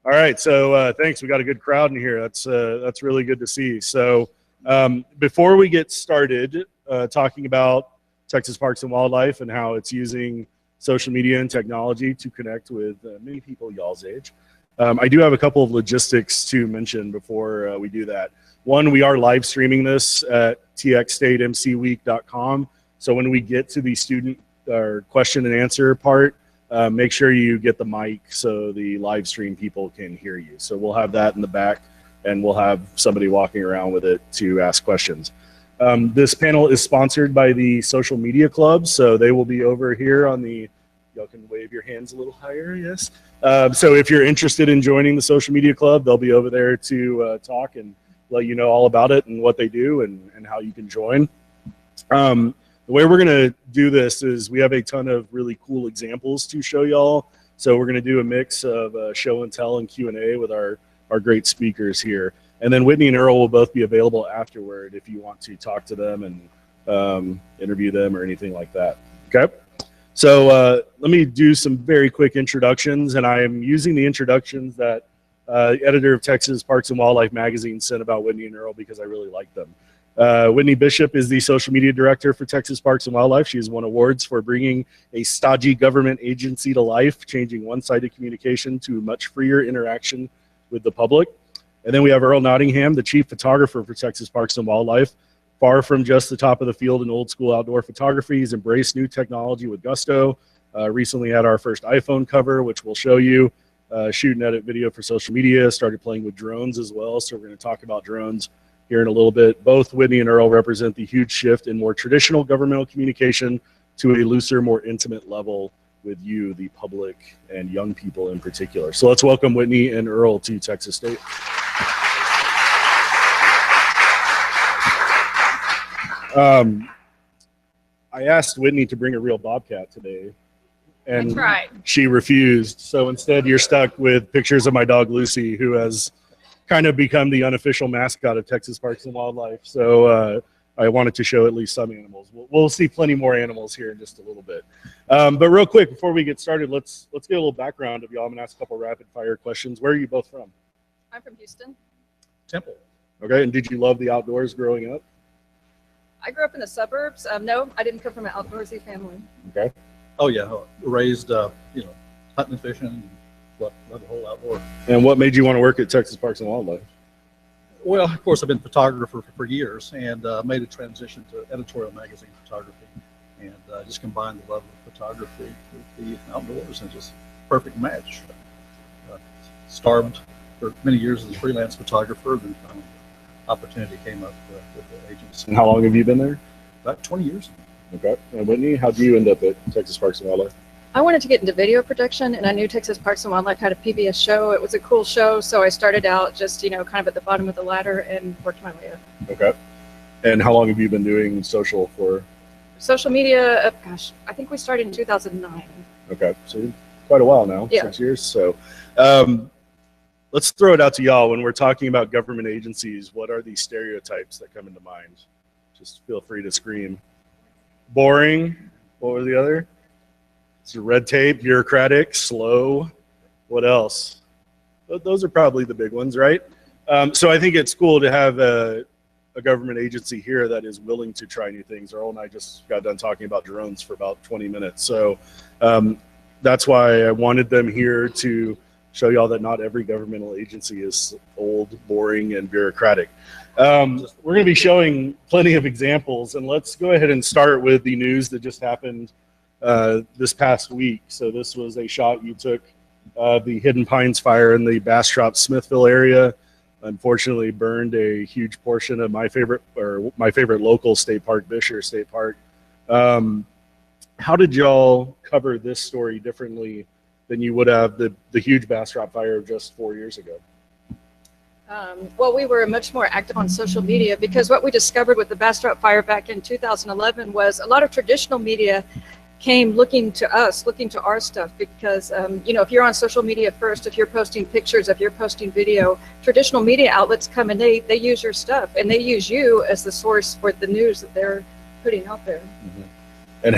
All right, so thanks. We got a good crowd in here. That's really good to see. So before we get started talking about Texas Parks and Wildlife and how it's using social media and technology to connect with many people y'all's age, I do have a couple of logistics to mention before we do that. One, we are live streaming this at txstatemcweek.com. So when we get to the student or question and answer part, make sure you get the mic so the live stream people can hear you. So we'll have that in the back, and we'll have somebody walking around with it to ask questions. This panel is sponsored by the Social Media Club, so they will be over here on the, y'all can wave your hands a little higher, yes. So if you're interested in joining the Social Media Club, they'll be over there to talk and let you know all about it and what they do and how you can join. The way we're going to do this is we have a ton of really cool examples to show y'all. So we're going to do a mix of show and tell and Q&A with our great speakers here. And then Whitney and Earl will both be available afterward if you want to talk to them and interview them or anything like that. Okay? So let me do some very quick introductions. And I am using the introductions that the editor of Texas Parks and Wildlife magazine sent about Whitney and Earl because I really like them. Whitney Bishop is the social media director for Texas Parks and Wildlife. She has won awards for bringing a stodgy government agency to life, changing one-sided communication to much freer interaction with the public. And then we have Earl Nottingham, the chief photographer for Texas Parks and Wildlife. Far from just the top of the field in old school outdoor photography, he's embraced new technology with gusto. Recently had our first iPhone cover, which we'll show you. Shoot and edit video for social media, started playing with drones as well. So we're going to talk about drones here in a little bit. Both Whitney and Earl represent the huge shift in more traditional governmental communication to a looser, more intimate level with you, the public, and young people in particular. So let's welcome Whitney and Earl to Texas State. I asked Whitney to bring a real bobcat today, and she refused. So instead, you're stuck with pictures of my dog Lucy, who has kind of become the unofficial mascot of Texas Parks and Wildlife. So I wanted to show at least some animals. We'll see plenty more animals here in just a little bit. But real quick, before we get started, let's get a little background of y'all. I'm gonna ask a couple rapid fire questions. Where are you both from? I'm from Houston. Temple. Okay, and did you love the outdoors growing up? I grew up in the suburbs. No, I didn't come from an outdoorsy family. Okay. Oh yeah, raised hunting and fishing. Love the whole outdoor. And what made you want to work at Texas Parks and Wildlife? Well, of course, I've been a photographer for years and made a transition to editorial magazine photography, and just combined the love of photography with the outdoors, and just perfect match. Starved for many years as a freelance photographer, then opportunity came up with the agency. And how long have you been there? About 20 years. Okay. And Whitney, how did you end up at Texas Parks and Wildlife? I wanted to get into video production, and I knew Texas Parks and Wildlife had a PBS show. It was a cool show, so I started out just, kind of at the bottom of the ladder and worked my way up. Okay. And how long have you been doing social for? Social media, I think we started in 2009. Okay. So quite a while now, yeah. 6 years. So let's throw it out to y'all. When we're talking about government agencies, what are the stereotypes that come into mind? Just feel free to scream. Boring. What was the other? So red tape, bureaucratic, slow. What else? Those are probably the big ones, right? So I think it's cool to have a government agency here that is willing to try new things. Earl and I just got done talking about drones for about 20 minutes. So that's why I wanted them here to show y'all that not every governmental agency is old, boring, and bureaucratic. We're going to be showing plenty of examples, and let's go ahead and start with the news that just happened this past week. So this was a shot you took of the Hidden Pines fire in the Bastrop Smithville area. Unfortunately burned a huge portion of my favorite local state park, Bisher State Park. How did y'all cover this story differently than you would have the huge Bastrop fire of just 4 years ago? Well, we were much more active on social media, because what we discovered with the Bastrop fire back in 2011 was a lot of traditional media came looking to us, looking to our stuff, because if you're on social media first, if you're posting pictures, if you're posting video, traditional media outlets come and they use your stuff, and they use you as the source for the news that they're putting out there. Mm-hmm. And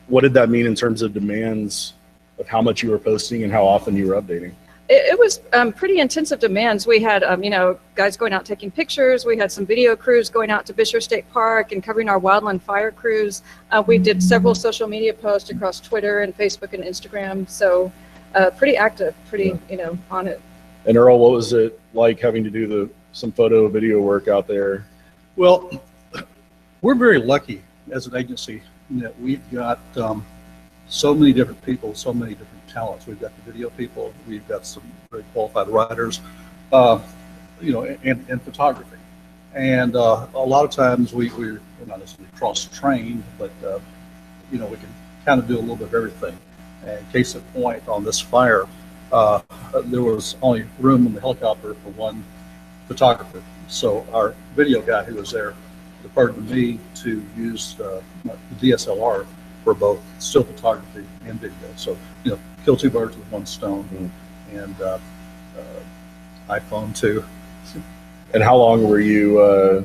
what did that mean in terms of demands of how much you were posting and how often you were updating? It was pretty intensive demands. We had, you know, guys going out taking pictures. We had some video crews going out to Bisher State Park and covering our wildland fire crews. We did several social media posts across Twitter and Facebook and Instagram. So pretty active, pretty, you know, on it. And Earl, what was it like having to do some photo video work out there? Well, we're very lucky as an agency that we've got so many different people, so many different talents. We've got the video people, we've got some very qualified writers, you know, and photography. And a lot of times we're not necessarily cross-trained, but you know, we can kind of do a little bit of everything. And case in point, on this fire, there was only room in the helicopter for one photographer. So our video guy who was there deferred to me to use the DSLR for both still photography and video. So, you know, kill two birds with one stone. And iPhone too. And how long were you,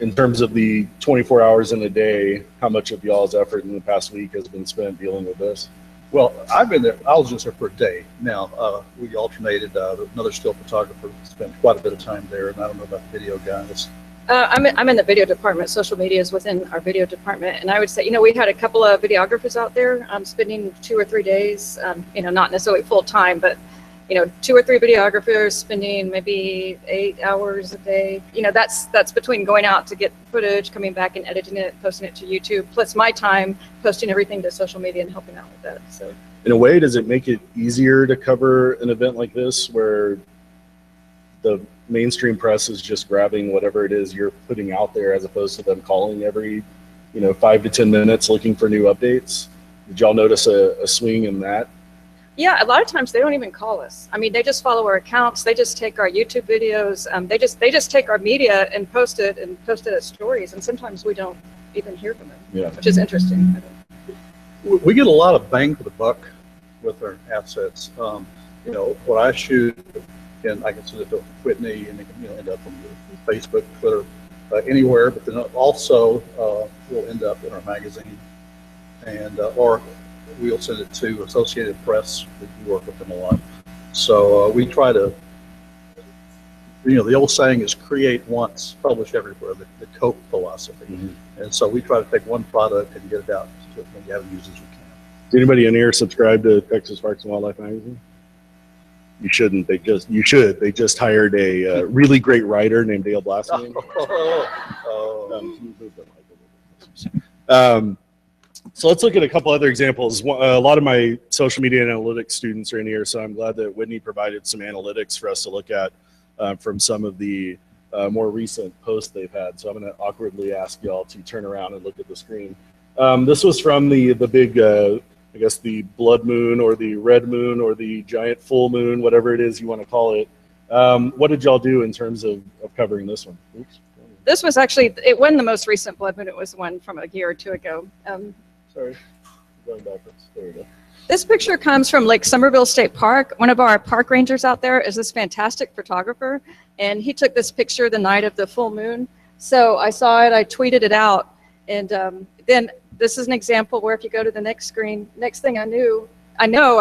in terms of the 24 hours in a day, how much of y'all's effort in the past week has been spent dealing with this? Well, I've been there, I was just there for a day. Now, we alternated, another still photographer spent quite a bit of time there, and I don't know about the video guys. I'm in the video department. Social media is within our video department. And I would say, you know, we had a couple of videographers out there spending 2 or 3 days, you know, not necessarily full time, but, you know, 2 or 3 videographers spending maybe 8 hours a day. You know, that's between going out to get footage, coming back and editing it, posting it to YouTube, plus my time posting everything to social media and helping out with that. So in a way, does it make it easier to cover an event like this where the mainstream press is just grabbing whatever it is you're putting out there as opposed to them calling every, you know, 5 to 10 minutes looking for new updates? Did y'all notice a swing in that? yeah, a lot of times they don't even call us. I mean, they just follow our accounts. They just take our YouTube videos. They just take our media and post it as stories. And sometimes we don't even hear from them, which is interesting. We get a lot of bang for the buck with our assets. You know, what I shoot, and I can send it to Whitney, and it can, you know, end up on Facebook, Twitter, anywhere. But then also will end up in our magazine, and or we'll send it to Associated Press. We work with them a lot, so we try to. You know, the old saying is "create once, publish everywhere." The Coke philosophy, and so we try to take one product and get it out to as many avenues as we can. Does anybody in here subscribe to Texas Parks and Wildlife magazine? You shouldn't. You should. They just hired a really great writer named Dale Blasting. So let's look at a couple other examples. A lot of my social media analytics students are in here, so I'm glad that Whitney provided some analytics for us to look at from some of the more recent posts they've had. So I'm going to awkwardly ask y'all to turn around and look at the screen. This was from the big, I guess the blood moon or the red moon or the giant full moon, whatever it is you want to call it. What did y'all do in terms of covering this one? Oops. This was actually, it wasn't the most recent blood moon. It was one from a year or two ago. Sorry, going backwards. There we go. This picture comes from Lake Somerville State Park. One of our park rangers out there is this fantastic photographer, and he took this picture the night of the full moon. So I saw it, I tweeted it out, and then this is an example where if you go to the next screen, next thing I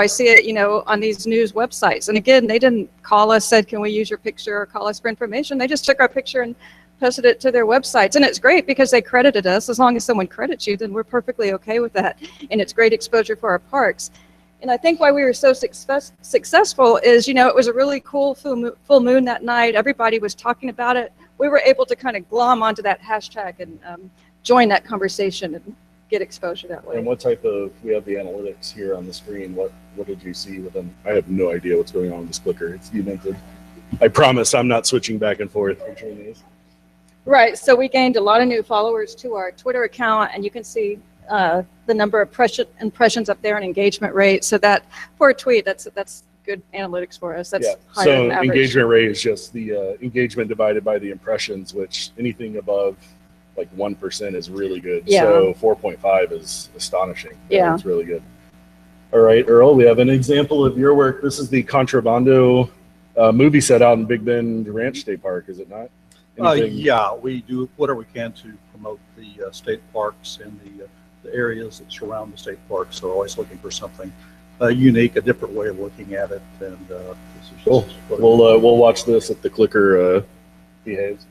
see it, you know, on these news websites. And again, they didn't call us, said, can we use your picture or call us for information? They just took our picture and posted it to their websites. And it's great because they credited us. As long as someone credits you, then we're perfectly okay with that. And it's great exposure for our parks. And I think why we were so successful is, you know, it was a really cool full moon that night. Everybody was talking about it. We were able to kind of glom onto that hashtag and join that conversation and get exposure that way. And what type of, we have the analytics here on the screen. What did you see with them? I have no idea what's going on with this clicker. It's demented. I promise I'm not switching back and forth between these. Right, so we gained a lot of new followers to our Twitter account, and you can see the number of impressions up there and engagement rate. So that for a tweet, that's good analytics for us. That's higher so than average. Engagement rate is just the engagement divided by the impressions, which anything above like 1% is really good. Yeah. So 4.5 is astonishing. Yeah, it's really good. All right, Earl, we have an example of your work. This is the Contrabando movie set out in Big Bend Ranch State Park, is it not? Yeah, we do whatever we can to promote the state parks and the areas that surround the state parks. So we're always looking for something unique, a different way of looking at it. And this is Cool. what- We'll watch this if the clicker behaves.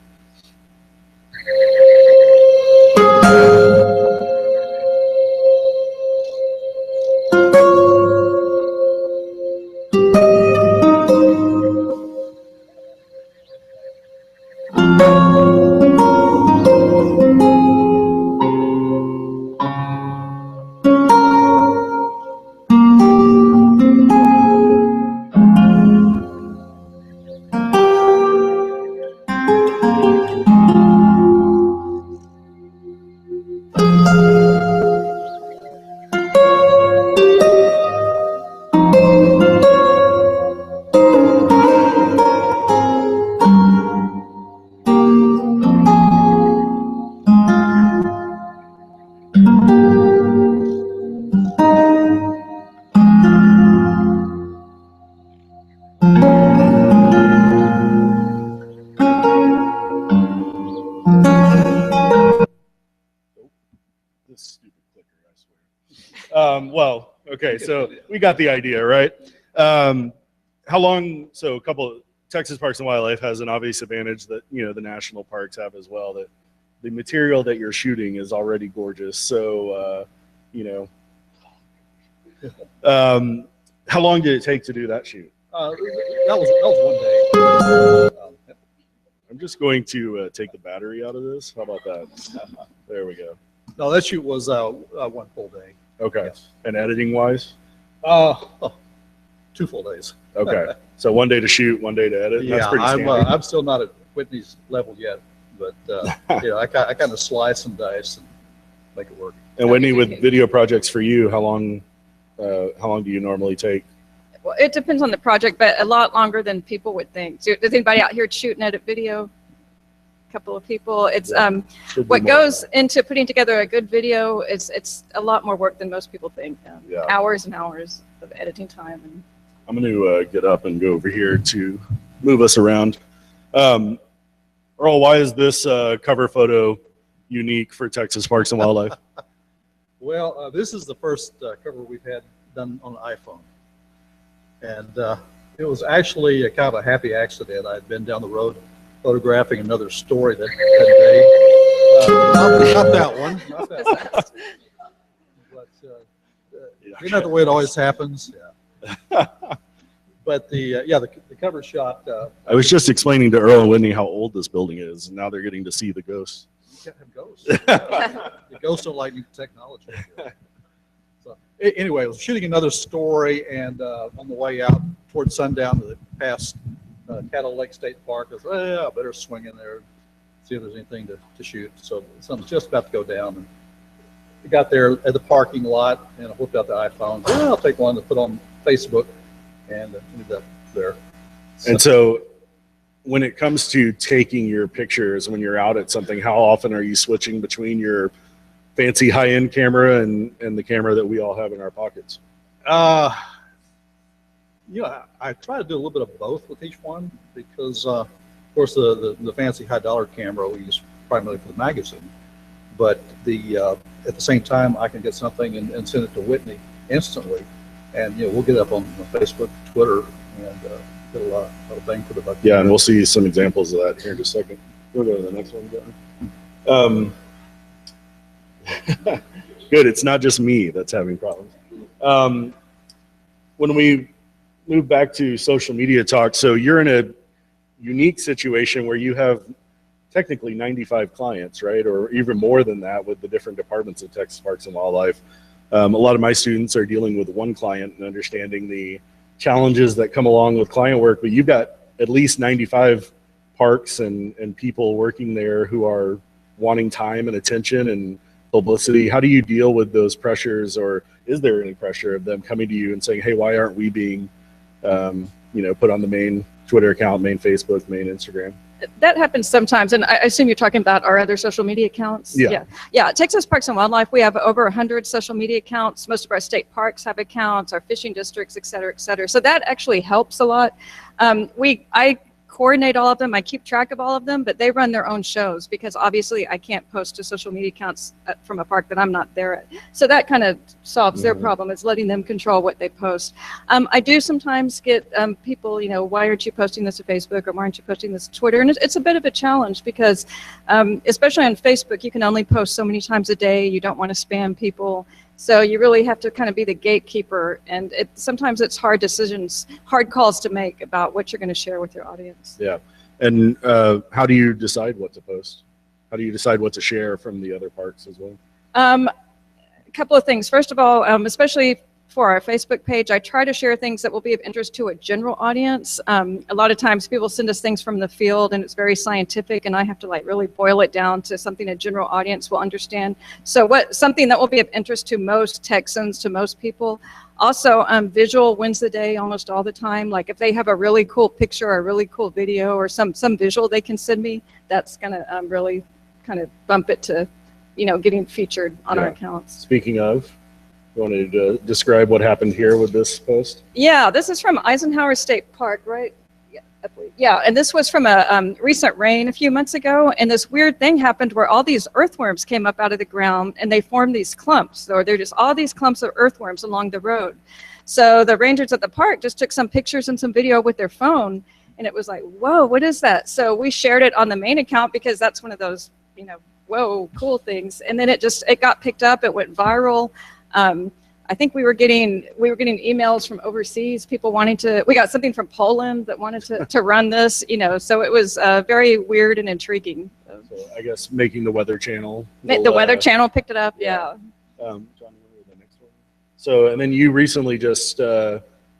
This stupid clicker, I swear. Well, okay, so we got the idea, right? How long? So a couple. Texas Parks and Wildlife has an obvious advantage that the national parks have as well. That the material that you're shooting is already gorgeous. So how long did it take to do that shoot? that was one day. I'm just going to take the battery out of this. How about that? There we go. No, that shoot was one full day. Okay. Yes. And editing wise? 2 full days. Okay. So 1 day to shoot, 1 day to edit. That's pretty standard. I'm still not at Whitney's level yet, but I kind of slice and dice and make it work. And Whitney, with video projects for you, how long do you normally take? Well, it depends on the project, but a lot longer than people would think. So, does anybody out here shoot and edit video? A couple of people. It's Should be what more goes than into putting together a good video. It's a lot more work than most people think. Yeah. Hours and hours of editing time. And I'm going to get up and go over here to move us around. Earl, why is this cover photo unique for Texas Parks and Wildlife? Well, this is the first cover we've had done on an iPhone. And it was actually a kind of a happy accident. I had been down the road photographing another story that day. Not that one. Not that one. But isn't that the way it always happens? Yeah. But the cover shot. I was just explaining to Earl and Whitney how old this building is, and now they're getting to see the ghosts. You can't have ghosts. The ghosts don't like new technology. So anyway, I was shooting another story, and on the way out towards sundown, past Cattle Lake State Park, I was, I better swing in there, see if there's anything to shoot. So something's just about to go down. And I got there at the parking lot, and I whipped out the iPhone. I'll take one to put on Facebook, and ended up there. And so when it comes to taking your pictures when you're out at something, how often are you switching between your fancy high-end camera and the camera that we all have in our pockets? I try to do a little bit of both with each one because, of course, the fancy high-dollar camera we use primarily for the magazine. But at the same time, I can get something and send it to Whitney instantly, and we'll get it up on Facebook, Twitter, and get a lot of bang for the buck. Yeah, and we'll see some examples of that here in just a second. We'll go to the next one. Good. It's not just me that's having problems. When we move back to social media talk, so you're in a unique situation where you have technically 95 clients, right? Or even more than that with the different departments of Texas Parks and Wildlife. A lot of my students are dealing with one client and understanding the challenges that come along with client work, but you've got at least 95 parks and people working there who are wanting time and attention and publicity. How do you deal with those pressures, or is there any pressure of them coming to you and saying, hey, why aren't we being put on the main Twitter account, main Facebook, main Instagram? that happens sometimes, and I assume you're talking about our other social media accounts. Yeah. Yeah. Texas Parks and Wildlife, we have over 100 social media accounts. Most of our state parks have accounts, our fishing districts, et cetera, et cetera. So that actually helps a lot. I coordinate all of them. I keep track of all of them, but they run their own shows because obviously I can't post to social media accounts from a park that I'm not there at. So that kind of solves their problem, is letting them control what they post. I do sometimes get people, you know, why aren't you posting this to Facebook, or why aren't you posting this to Twitter? And it's a bit of a challenge because especially on Facebook, you can only post so many times a day. You don't want to spam people. So you really have to kind of be the gatekeeper, and sometimes it's hard decisions, hard calls to make about what you're going to share with your audience. Yeah. And how do you decide what to post? How do you decide what to share from the other parks as well? A couple of things. First of all, especially for our Facebook page, I try to share things that will be of interest to a general audience. A lot of times people send us things from the field and it's very scientific, and I have to like really boil it down to something a general audience will understand. So something that will be of interest to most Texans, to most people. Also, visual wins the day almost all the time. Like if they have a really cool picture or a really cool video or some visual they can send me, that's gonna really kind of bump it to, you know, getting featured on our accounts. Speaking of, you wanted to describe what happened here with this post? Yeah, this is from Eisenhower State Park, right? Yeah, I believe. Yeah, and this was from a recent rain a few months ago, and this weird thing happened where all these earthworms came up out of the ground, and they formed these clumps, or they're just all these clumps of earthworms along the road. So the rangers at the park just took some pictures and some video with their phone, and it was like, whoa, what is that? So we shared it on the main account because that's one of those, you know, whoa, cool things. And then it got picked up, it went viral. I think we were getting emails from overseas, people wanting to, we got something from Poland that wanted to run this, you know, so it was very weird and intriguing. So I guess making the Weather Channel. The Weather Channel picked it up, yeah. John, the next one. So, and then you recently just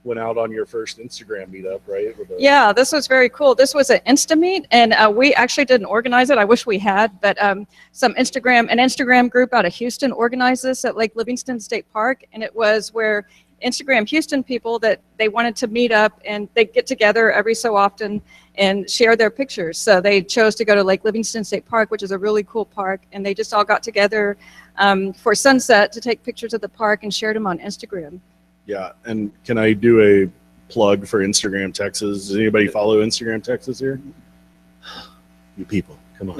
went out on your first Instagram meetup, right? Yeah, this was very cool. This was an Instameet, and we actually didn't organize it. I wish we had, but an Instagram group out of Houston organized this at Lake Livingston State Park, and it was where Instagram Houston people that they wanted to meet up, and they get together every so often and share their pictures. So they chose to go to Lake Livingston State Park, which is a really cool park, and they just all got together for sunset to take pictures of the park and shared them on Instagram. Yeah, and can I do a plug for Instagram Texas? Does anybody follow Instagram Texas here? You people, come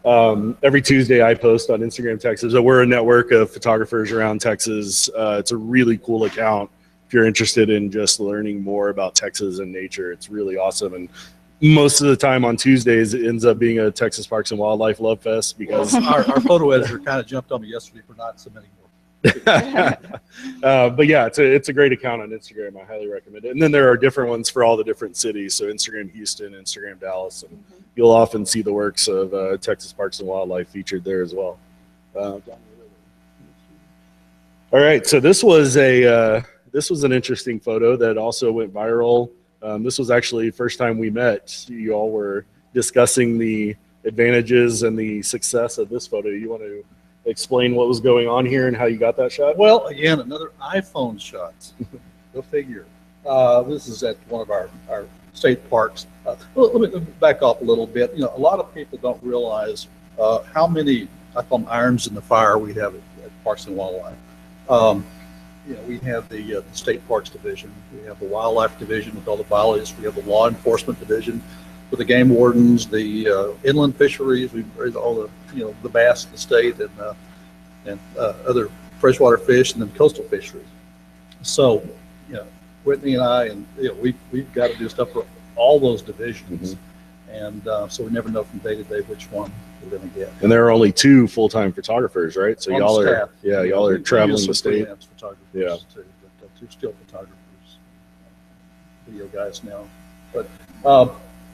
on. Every Tuesday I post on Instagram Texas. So we're a network of photographers around Texas. It's a really cool account. If you're interested in just learning more about Texas and nature, it's really awesome. And most of the time on Tuesdays, it ends up being a Texas Parks and Wildlife Love Fest because our photo editor kind of jumped on me yesterday for not submitting more. But yeah, it's a great account on Instagram. I highly recommend it. And then there are different ones for all the different cities. So Instagram Houston, Instagram Dallas, and you'll often see the works of Texas Parks and Wildlife featured there as well. All right, so this was an interesting photo that also went viral. This was actually the first time we met. You all were discussing the advantages and the success of this photo. You want to explain what was going on here and how you got that shot? Well, again, another iPhone shot. Go figure. This is at one of our state parks. Let me back up a little bit. You know, a lot of people don't realize how many, I call them irons in the fire, we have at Parks and Wildlife. You know, we have the State Parks Division. We have the Wildlife Division with all the biologists. We have the Law Enforcement Division with the game wardens, the inland fisheries. We raise all the, you know, the bass in the state and other freshwater fish, and then coastal fisheries. So, you know, Whitney and I, and you know, we've got to do stuff for all those divisions, and so we never know from day to day which one we're going to get. And there are only 2 full-time photographers, right? So y'all are, yeah, y'all are traveling the state. Photographers too, but 2 still photographers, video guys now. But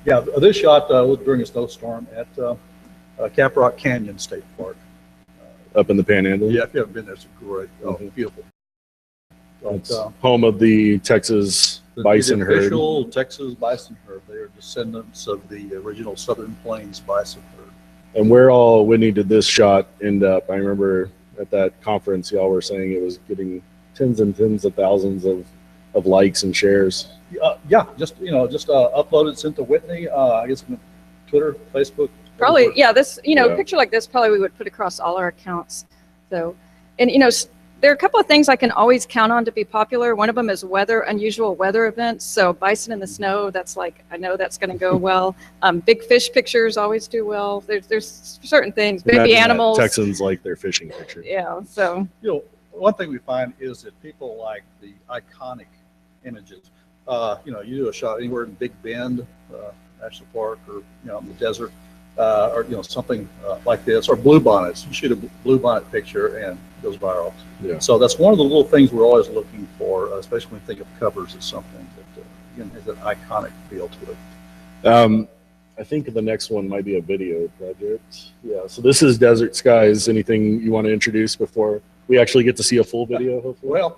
yeah, this shot was during a snowstorm at Caprock Canyon State Park. Up in the Panhandle? Yeah, if you haven't been there, it's great, beautiful. It's home of the Texas bison herd. Official Texas bison herd. They are descendants of the original Southern Plains bison herd. And where all, Whitney, did this shot end up? I remember at that conference, y'all were saying it was getting tens and tens of thousands of likes and shares. Yeah, just uploaded, sent to Whitney. I guess Twitter, Facebook. Probably, yeah. This, a picture like this, probably we would put across all our accounts. So, and There are a couple of things I can always count on to be popular. One of them is unusual weather events. So bison in the snow, that's like, I know that's going to go well. Big fish pictures always do well. There's certain things, baby Imagine that animals. Texans like their fishing picture. Yeah, so. You know, one thing we find is that people like the iconic images. You know, you do a shot anywhere in Big Bend National Park, or, you know, in the desert, or, you know, something like this, or bluebonnets. You shoot a bluebonnet picture and it goes viral. Yeah. So that's one of the little things we're always looking for, especially when we think of covers as something that again has an iconic feel to it. I think the next one might be a video project. Yeah. So this is Desert Skies. Anything you want to introduce before we actually get to see a full video? Hopefully. Well,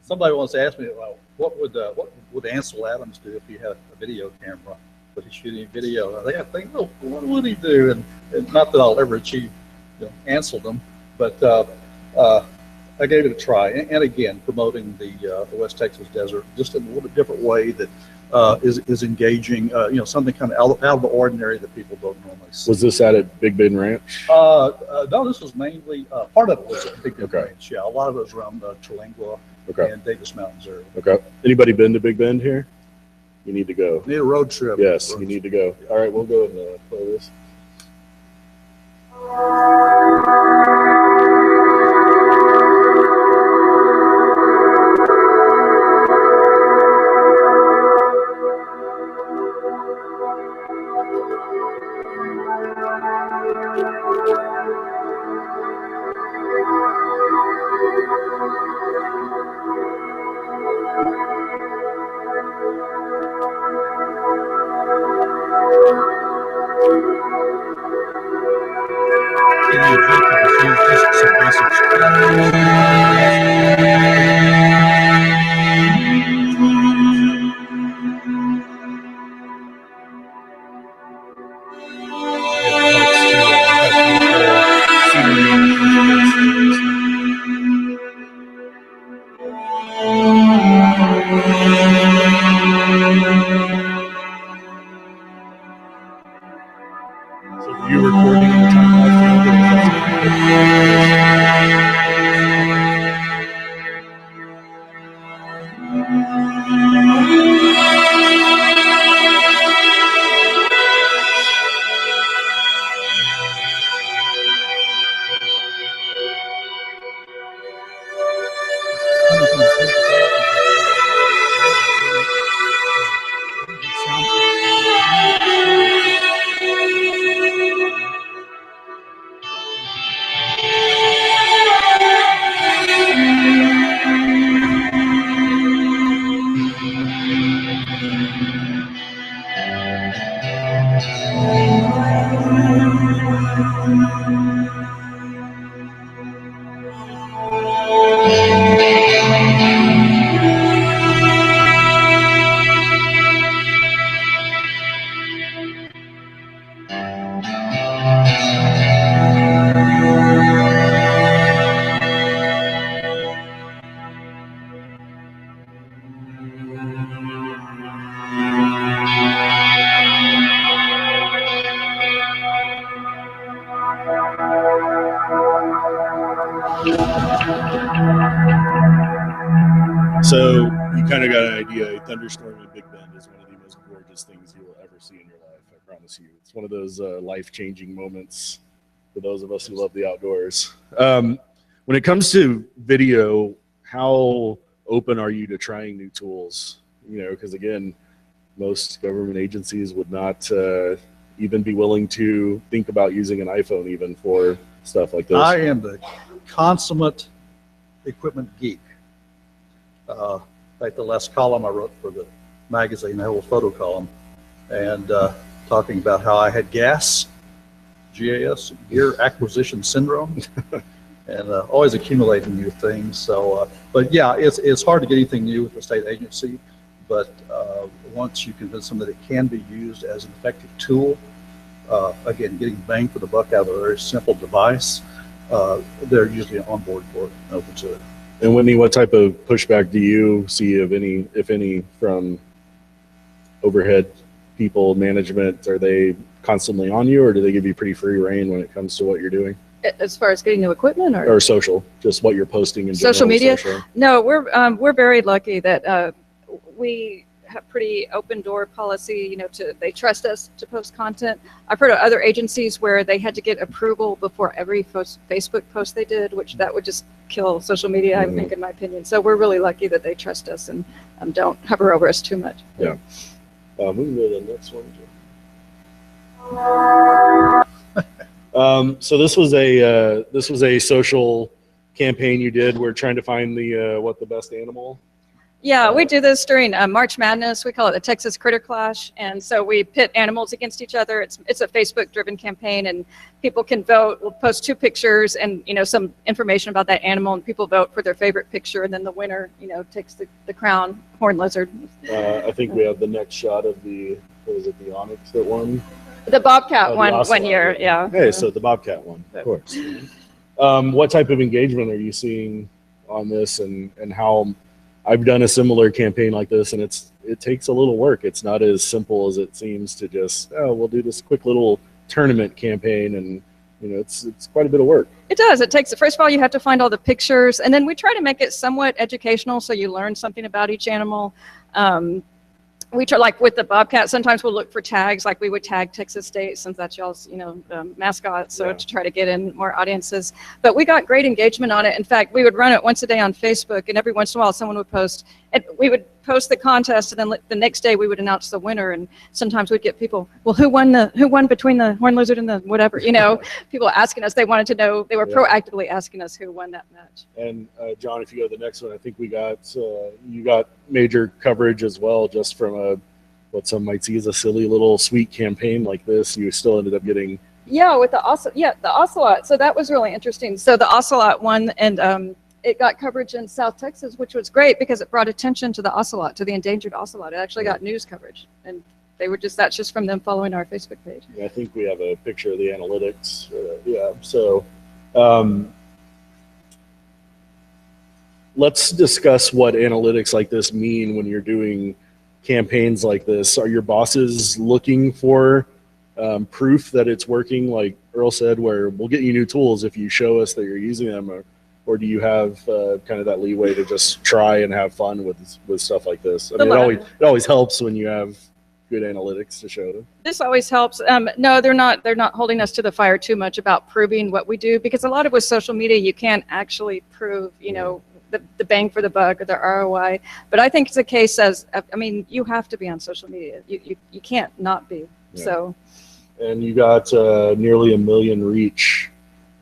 somebody wants to ask me, well, what would Ansel Adams do if he had a video camera? Would he shoot any video? I think, well, what would he do? And not that I'll ever achieve, you know, Anseldom, but I gave it a try. And again, promoting the West Texas desert just in a little bit different way that is engaging. You know, something kind of out of the ordinary that people don't normally see. Was this at Big Bend Ranch? No, this was mainly part of it was at Big Bend Okay. Ranch. Yeah, a lot of it was around Terlingua Okay. and Davis Mountains area. Okay. Anybody been to Big Bend here? You need to go. Need a road trip. Yes, you need to go. All right, we'll go and play this. So you recording in the time I So you kind of got an idea. A thunderstorm in Big Bend is one of the most gorgeous things you will ever see in your life. I promise you. It's one of those life-changing moments for those of us who love the outdoors. When it comes to video, how open are you to trying new tools? You know, because again, most government agencies would not even be willing to think about using an iPhone even for stuff like this. I am the consummate equipment geek. Like the last column I wrote for the magazine, the whole photo column, and talking about how I had GAS, gear acquisition syndrome, and always accumulating new things. So, but yeah, it's hard to get anything new with the state agency, but once you convince them that it can be used as an effective tool, again, getting bang for the buck out of a very simple device, they're usually on board for it, open to it. And Whitney, what type of pushback do you see, of any, if any, from overhead people, management? Are they constantly on you, or do they give you pretty free rein when it comes to what you're doing? As far as getting new equipment or social, just what you're posting in Social general, media? No, we're very lucky that we have pretty open door policy. You know, they trust us to post content. I've heard of other agencies where they had to get approval before every Facebook post they did, which that would just kill social media, I think, in my opinion. So we're really lucky that they trust us and don't hover over us too much. Yeah. We can go to the next one. So this was a social campaign you did. We're trying to find the best animal. Yeah, we do this during March Madness. We call it the Texas Critter Clash, and so we pit animals against each other. It's a Facebook-driven campaign, and people can vote. We'll post 2 pictures and some information about that animal, and people vote for their favorite picture, and then the winner takes the crown, horned lizard. I think we have the next shot of the onyx that won. The bobcat one year, yeah. Hey, so the bobcat one, of course. What type of engagement are you seeing on this, and how? I've done a similar campaign like this, and it takes a little work. It's not as simple as it seems to just, we'll do this quick little tournament campaign, and it's quite a bit of work. It does. It takes, first of all, you have to find all the pictures, and then we try to make it somewhat educational so you learn something about each animal. We try, like with the bobcat, sometimes we'll look for tags, like we would tag Texas State since that's y'all's, mascot, so to try to get in more audiences. But we got great engagement on it. In fact, we would run it once a day on Facebook, and every once in a while someone would post, and we would post the contest, and then the next day we would announce the winner. And sometimes we'd get people, well, who won between the horned lizard and the whatever, people asking us, they wanted to know, they were proactively asking us who won that match. And John, if you go to the next one, I think you got major coverage as well, just from what some might see as a silly little sweet campaign like this. You still ended up getting with the ocelot. So that was really interesting. So the ocelot won, and it got coverage in South Texas, which was great because it brought attention to the ocelot, to the endangered ocelot. It actually got news coverage, and that's just from them following our Facebook page. Yeah, I think we have a picture of the analytics. So let's discuss what analytics like this mean when you're doing campaigns like this. Are your bosses looking for proof that it's working, like Earl said, where we'll get you new tools if you show us that you're using them, or do you have kind of that leeway to just try and have fun with stuff like this? I mean, it always helps when you have good analytics to show them. This always helps. No, they're not holding us to the fire too much about proving what we do, because a lot of with social media you can't actually prove, the bang for the buck or the ROI. But I think it's a case you have to be on social media. You can't not be. Yeah. So. And you got nearly 1 million reach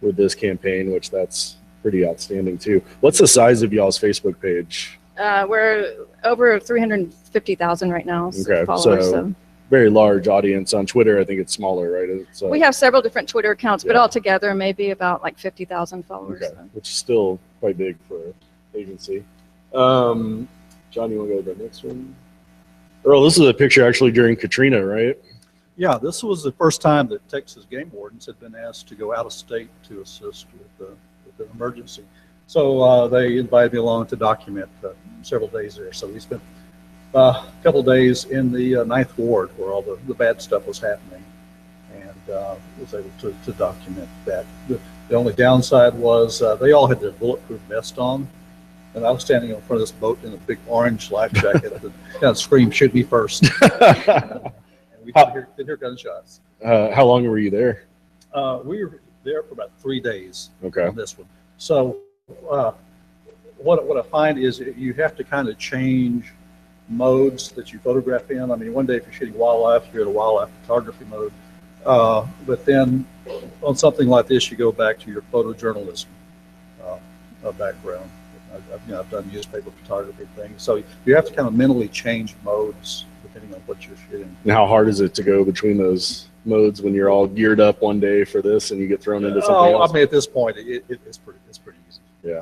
with this campaign, which that's pretty outstanding too. What's the size of y'all's Facebook page? We're over 350,000 right now. Followers, so very large audience. On Twitter, I think it's smaller, right? We have several different Twitter accounts, but altogether maybe about like 50,000 followers. Okay. So. Which is still quite big for an agency. John, you want to go to the next one? Earl, this is a picture actually during Katrina, right? Yeah, this was the first time that Texas game wardens had been asked to go out of state to assist with the emergency. So they invited me along to document several days there. So we spent a couple days in the 9th Ward where all the bad stuff was happening, and was able to document that. The only downside was they all had their bulletproof vest on, and I was standing in front of this boat in a big orange life jacket that kind of screamed, "Shoot me first." We did hear gunshots. How long were you there? We were there for about 3 days on this one. So what I find is you have to kind of change modes that you photograph in. I mean, one day if you're shooting wildlife, you're in a wildlife photography mode. But then on something like this, you go back to your photojournalism background. I've done newspaper photography things. So you have to kind of mentally change modes depending on what you're shooting. And how hard is it to go between those modes when you're all geared up one day for this and you get thrown into something else? I mean, at this point, it's pretty easy. Yeah.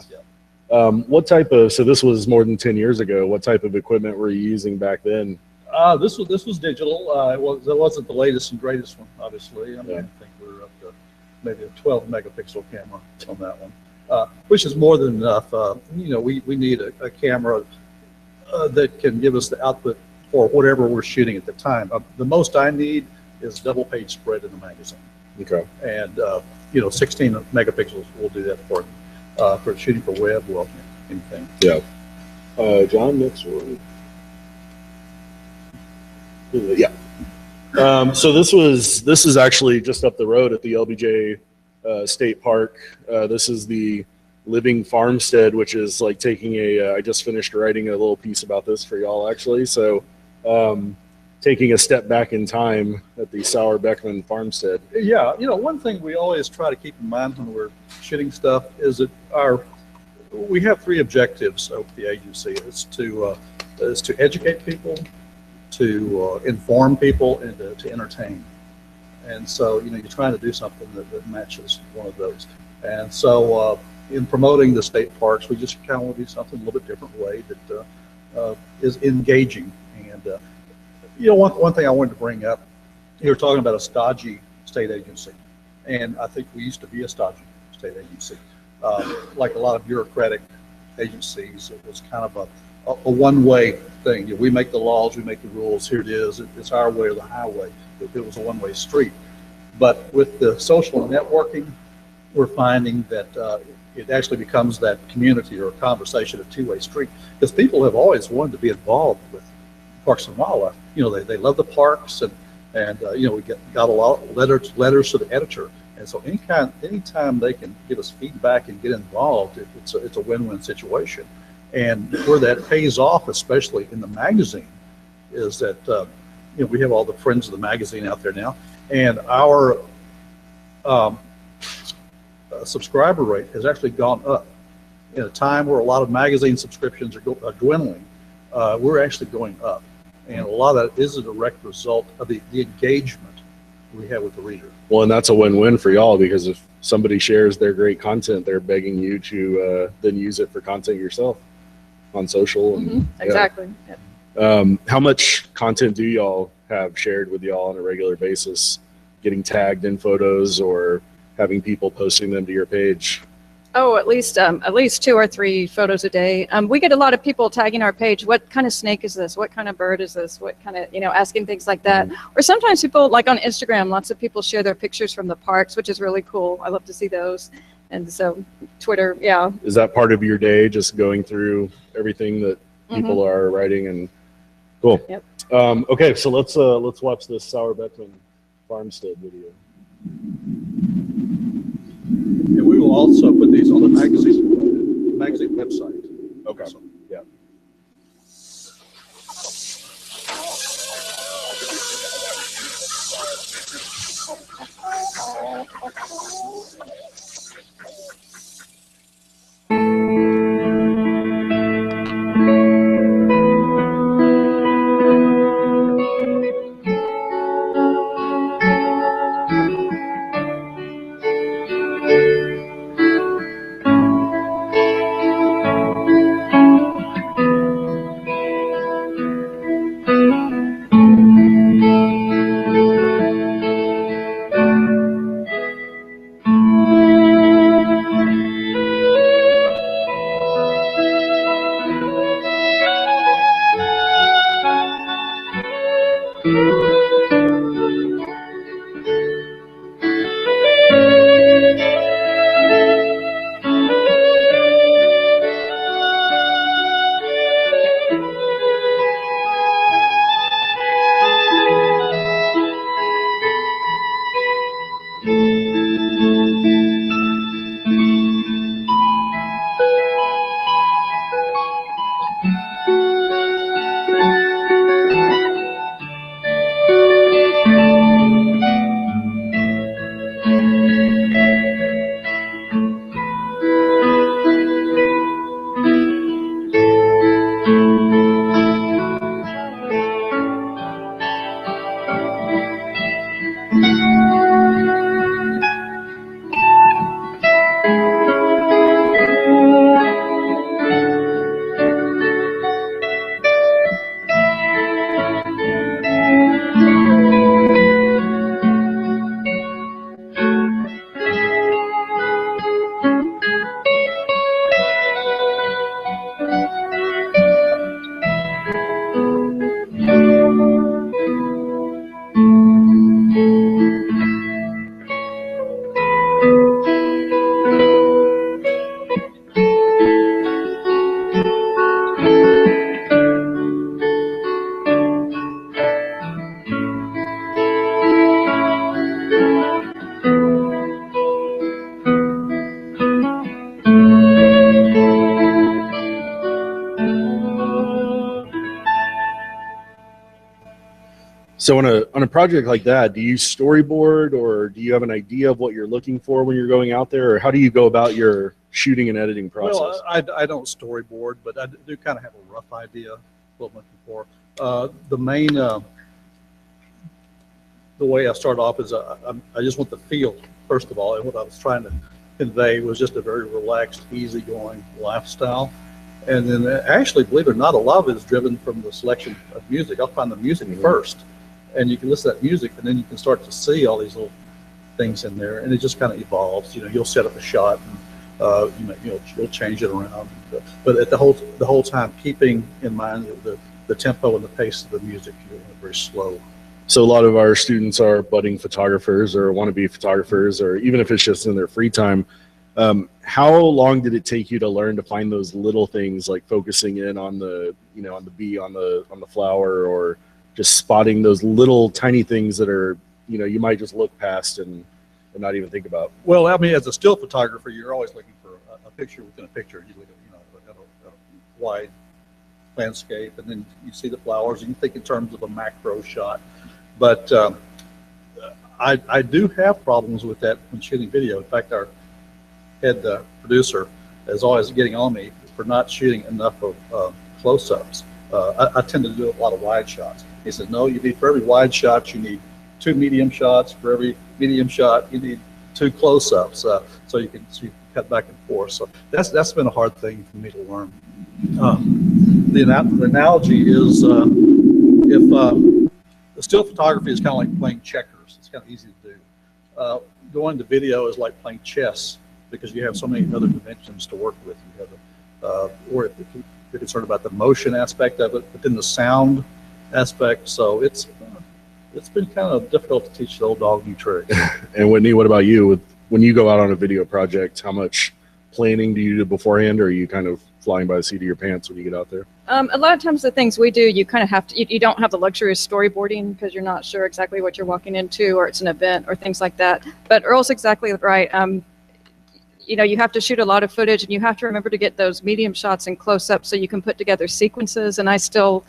What type of, so this was more than 10 years ago, what type of equipment were you using back then? This was digital. It wasn't the latest and greatest one, obviously. I mean, I think we're up to maybe a 12 megapixel camera on that one, which is more than enough. We need a camera that can give us the output for whatever we're shooting at the time. The most I need is double page spread in the magazine. Okay. And 16 megapixels will do that for shooting for web, well, anything. Yeah. John, next one. Yeah. So this is actually just up the road at the LBJ State Park. This is the Living Farmstead, which is like taking I just finished writing a little piece about this for y'all actually. So taking a step back in time at the Sauer Beckman Farmstead. Yeah, one thing we always try to keep in mind when we're shooting stuff is that we have 3 objectives of the agency. Is to educate people, to inform people, and to entertain. And so, you're trying to do something that matches one of those. And so, in promoting the state parks, we just kind of want to do something a little bit different way that is engaging. And one thing I wanted to bring up, you were talking about a stodgy state agency, and I think we used to be a stodgy state agency. Like a lot of bureaucratic agencies, it was kind of a one-way thing. We make the laws, we make the rules, here it is, it's our way or the highway. It was a one-way street. But with the social networking, we're finding that it actually becomes that community or conversation, a two-way street, because people have always wanted to be involved with Parks and Wildlife. They love the parks, and we got a lot of letters to the editor. And so anytime they can give us feedback and get involved, it's a win-win situation. And where that pays off, especially in the magazine, is that we have all the friends of the magazine out there now, and our subscriber rate has actually gone up. In a time where a lot of magazine subscriptions are dwindling, we're actually going up. And a lot of that is a direct result of the engagement we have with the reader. Well, and that's a win-win for y'all, because if somebody shares their great content, they're begging you to then use it for content yourself on social. And, exactly. Yeah. How much content do y'all have shared with y'all on a regular basis, getting tagged in photos or having people posting them to your page? Oh, at least 2 or 3 photos a day. We get a lot of people tagging our page. What kind of snake is this? What kind of bird is this? What kind of, asking things like that. Or sometimes people, like on Instagram, lots of people share their pictures from the parks, which is really cool. I love to see those. And so Twitter, yeah. Is that part of your day, just going through everything that people are writing? And cool. Yep. Okay, so let's watch this Sauer Beckman Farmstead video. And we will also put these on the magazine website. Okay. So, yeah. So on a project like that, do you storyboard, or do you have an idea of what you're looking for when you're going out there, or how do you go about your shooting and editing process? Well, I don't storyboard, but I do kind of have a rough idea of what I'm looking for. The main, the way I start off is I just want the feel, first of all, and what I was trying to convey was just a very relaxed, easygoing lifestyle. And then actually, believe it or not, a lot of it is driven from the selection of music. I'll find the music first, and you can listen to that music, and then you can start to see all these little things in there, and it just kind of evolves. You know, you'll set up a shot, and you'll change it around, but at the whole time keeping in mind the tempo and the pace of the music. You're very slow. So a lot of our students are budding photographers or want to be photographers, or even if it's just in their free time. How long did it take you to learn to find those little things, like focusing in on the, on the bee, on the flower, or just spotting those little tiny things that are, you might just look past and not even think about? Well, I mean, as a still photographer, you're always looking for a picture within a picture. You look at a wide landscape, and then you see the flowers, and you think in terms of a macro shot. But I do have problems with that when shooting video. In fact, our head producer is always getting on me for not shooting enough of close-ups. I tend to do a lot of wide shots. He said, no, you need, for every wide shot, you need 2 medium shots. For every medium shot, you need 2 close-ups, so you can cut back and forth. So that's been a hard thing for me to learn. The analogy is if the still photography is kind of like playing checkers. It's kind of easy to do. Going to video is like playing chess, because you have so many other dimensions to work with. You have or if you're concerned about the motion aspect of it, but then the sound aspect. So it's been kind of difficult to teach the old dog new tricks. And Whitney, what about you? When you go out on a video project, how much planning do you do beforehand, or are you kind of flying by the seat of your pants when you get out there? A lot of times the things we do, you kind of have to, you don't have the luxury of storyboarding because you're not sure exactly what you're walking into, or it's an event or things like that. But Earl's exactly right. You have to shoot a lot of footage, and you have to remember to get those medium shots and close up so you can put together sequences. And I still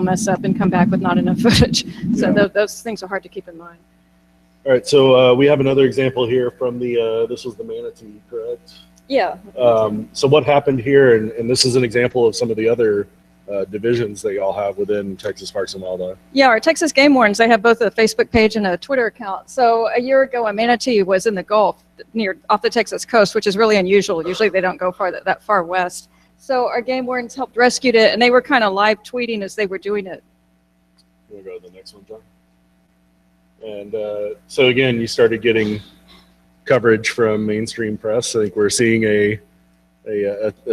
mess up and come back with not enough footage. So those things are hard to keep in mind. All right, so we have another example here from the, this was the manatee, correct? Yeah. So what happened here, and this is an example of some of the other divisions that y'all have within Texas Parks and Wildlife. Yeah, our Texas Game Wardens, they have both a Facebook page and a Twitter account. So a year ago, a manatee was in the Gulf off the Texas coast, which is really unusual. Usually they don't go that far west. So our Game Wardens helped rescue it, and they were kind of live tweeting as they were doing it. We'll go to the next one, John. And so again, you started getting coverage from mainstream press. I think we're seeing a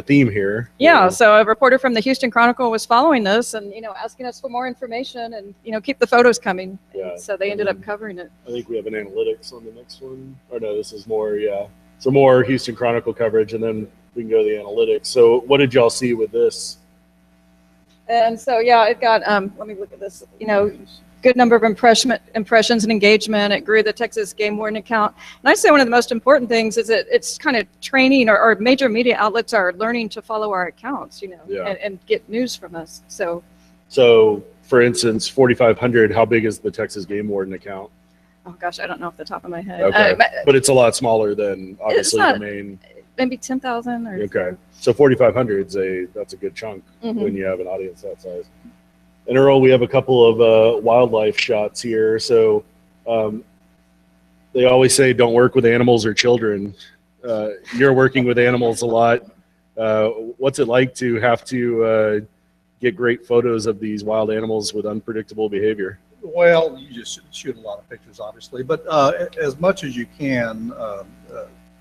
theme here. Yeah, so a reporter from the Houston Chronicle was following this and, asking us for more information and, keep the photos coming. Yeah. So they ended up covering it. I think we have an analytics on the next one. Or no, this is more, so more Houston Chronicle coverage, and then we can go to the analytics. So what did y'all see with this? And so, it got, let me look at this, good number of impressions and engagement. It grew the Texas Game Warden account. And I'd say one of the most important things is that it's kind of training, or major media outlets are learning to follow our accounts, and get news from us. So for instance, 4,500, how big is the Texas Game Warden account? Oh gosh, I don't know off the top of my head. Okay. But it's a lot smaller than obviously the main. Maybe 10,000 or. Okay. So 4,500 that's a good chunk when you have an audience that size. And Earl, we have a couple of wildlife shots here. So they always say don't work with animals or children. You're working with animals a lot. What's it like to have to get great photos of these wild animals with unpredictable behavior? Well, you just shoot a lot of pictures, obviously, but as much as you can,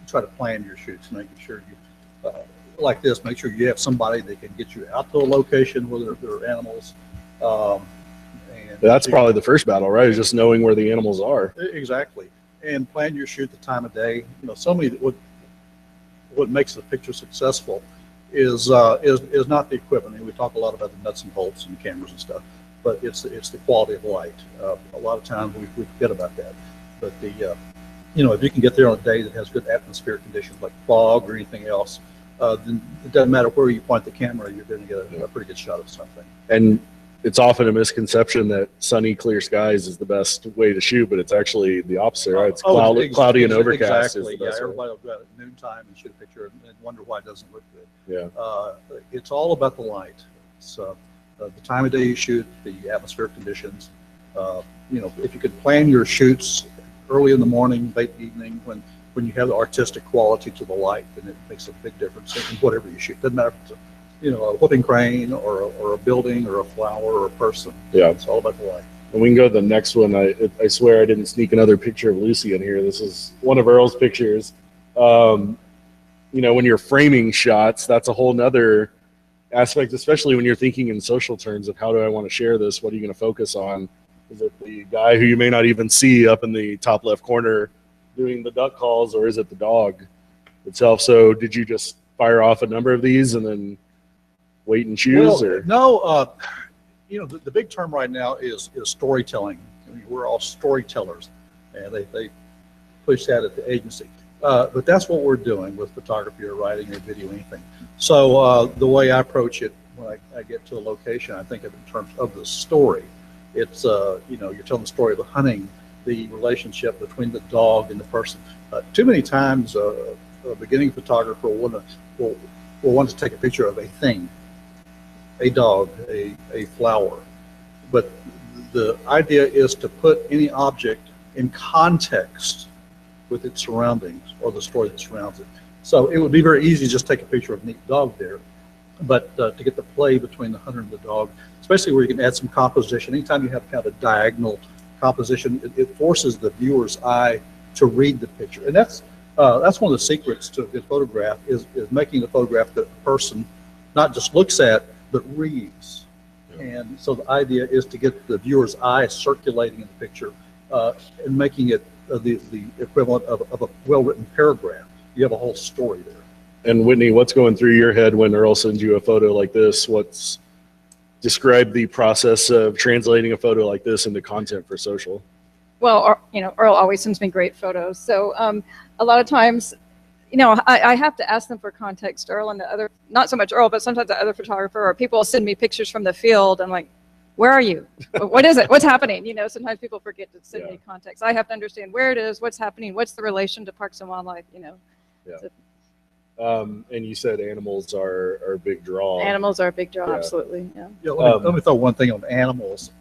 try to plan your shoots, making sure you, like this, make sure you have somebody that can get you out to a location where there are animals. And that's probably the first battle, right? Is just knowing where the animals are. Exactly. And plan your shoot the time of day. So many what makes the picture successful is not the equipment. I mean, we talk a lot about the nuts and bolts and cameras and stuff, but it's the quality of light. A lot of times we forget about that. But if you can get there on a day that has good atmospheric conditions like fog or anything else, then it doesn't matter where you point the camera, you're going to get a pretty good shot of something. And it's often a misconception that sunny, clear skies is the best way to shoot, but it's actually the opposite, right? It's cloudy and overcast. Exactly. Is the best way. Everybody will go out at noontime and shoot a picture and wonder why it doesn't look good. Yeah. It's all about the light. It's the time of day you shoot, the atmospheric conditions. If you could plan your shoots early in the morning, late evening, when you have the artistic quality to the light, then it makes a big difference in whatever you shoot. Doesn't matter if it's a whooping crane or a building or a flower or a person. Yeah. It's all about the light. And we can go to the next one. I swear I didn't sneak another picture of Lucy in here. This is one of Earl's pictures. When you're framing shots, that's a whole nother aspect, especially when you're thinking in social terms of how do I want to share this? What are you going to focus on? Is it the guy who you may not even see up in the top left corner doing the duck calls, or is it the dog itself? So did you just fire off a number of these and then wait and choose? Well, no, the big term right now is storytelling. We're all storytellers, and they push that at the agency. But that's what we're doing with photography or writing or video, anything. So the way I approach it when I get to a location, I think of it in terms of the story. It's, you're telling the story of the hunting, the relationship between the dog and the person. Too many times a beginning photographer will want to take a picture of a thing, a dog, a flower. But the idea is to put any object in context with its surroundings or the story that surrounds it. So it would be very easy to just take a picture of a neat dog there, but to get the play between the hunter and the dog, especially where you can add some composition. Anytime you have kind of a diagonal composition, it forces the viewer's eye to read the picture. And that's one of the secrets to a good photograph is making a photograph that the person not just looks at, but reads. Yeah. And so the idea is to get the viewer's eye circulating in the picture and making it the equivalent of a well-written paragraph. You have a whole story there. And Whitney, what's going through your head when Earl sends you a photo like this? Describe the process of translating a photo like this into content for social. Well, Earl always sends me great photos. So a lot of times, I have to ask them for context. Earl and the other, not so much Earl, but sometimes the other photographer or people will send me pictures from the field. I'm like, where are you? What is it? What's happening? Sometimes people forget to send me context. I have to understand where it is, what's happening, what's the relation to Parks and Wildlife, Yeah. And you said animals are a big draw. Animals are a big draw, absolutely. Yeah. Let me throw one thing on animals.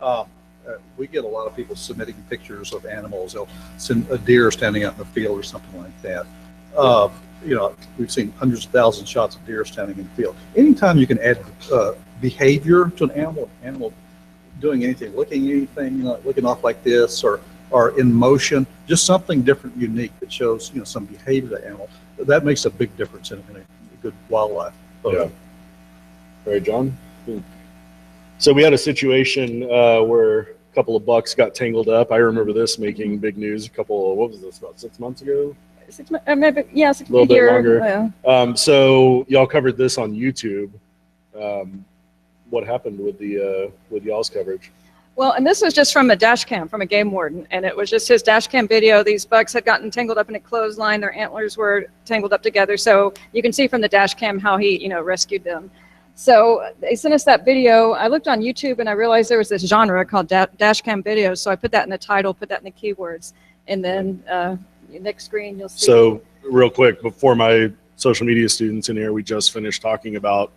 We get a lot of people submitting pictures of animals. They'll send a deer standing out in the field or something like that. We've seen hundreds of thousands of shots of deer standing in the field. Anytime you can add behavior to an animal doing anything, looking anything, looking off like this, or in motion, just something different, unique that shows some behavior of the animal. That makes a big difference in a good wildlife photo. Yeah. All right, John. So we had a situation where a couple of bucks got tangled up. I remember this making big news. What was this, about 6 months ago? 6 months, maybe, yeah, 6 months. A little bit longer. Yeah. So y'all covered this on YouTube. What happened with y'all's coverage? Well, and this was just from a dash cam from a game warden, and it was just his dash cam video. These bucks had gotten tangled up in a clothesline. Their antlers were tangled up together. So you can see from the dash cam how he, rescued them. So they sent us that video. I looked on YouTube and I realized there was this genre called dash cam videos. So I put that in the title, put that in the keywords, and then next screen you'll see. So real quick, before my social media students in here, we just finished talking about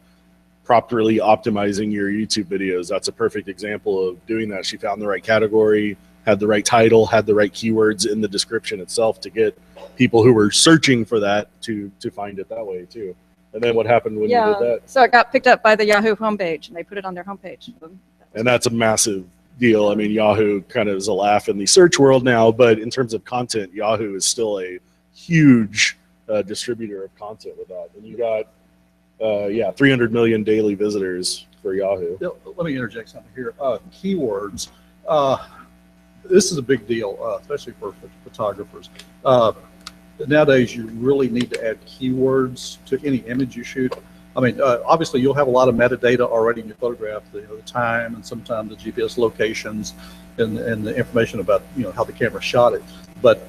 properly optimizing your YouTube videos. That's a perfect example of doing that. She found the right category, had the right title, had the right keywords in the description itself to get people who were searching for that to find it that way too. And then what happened when you did that? So it got picked up by the Yahoo homepage, and they put it on their homepage. And that's a massive deal. I mean, Yahoo kind of is a laugh in the search world now, but in terms of content, Yahoo is still a huge distributor of content with that. And you got 300 million daily visitors for Yahoo. Let me interject something here. Keywords. This is a big deal, especially for photographers. Nowadays, you really need to add keywords to any image you shoot. I mean, obviously, you'll have a lot of metadata already in your photograph, the time and sometimes the GPS locations and the information about how the camera shot it. But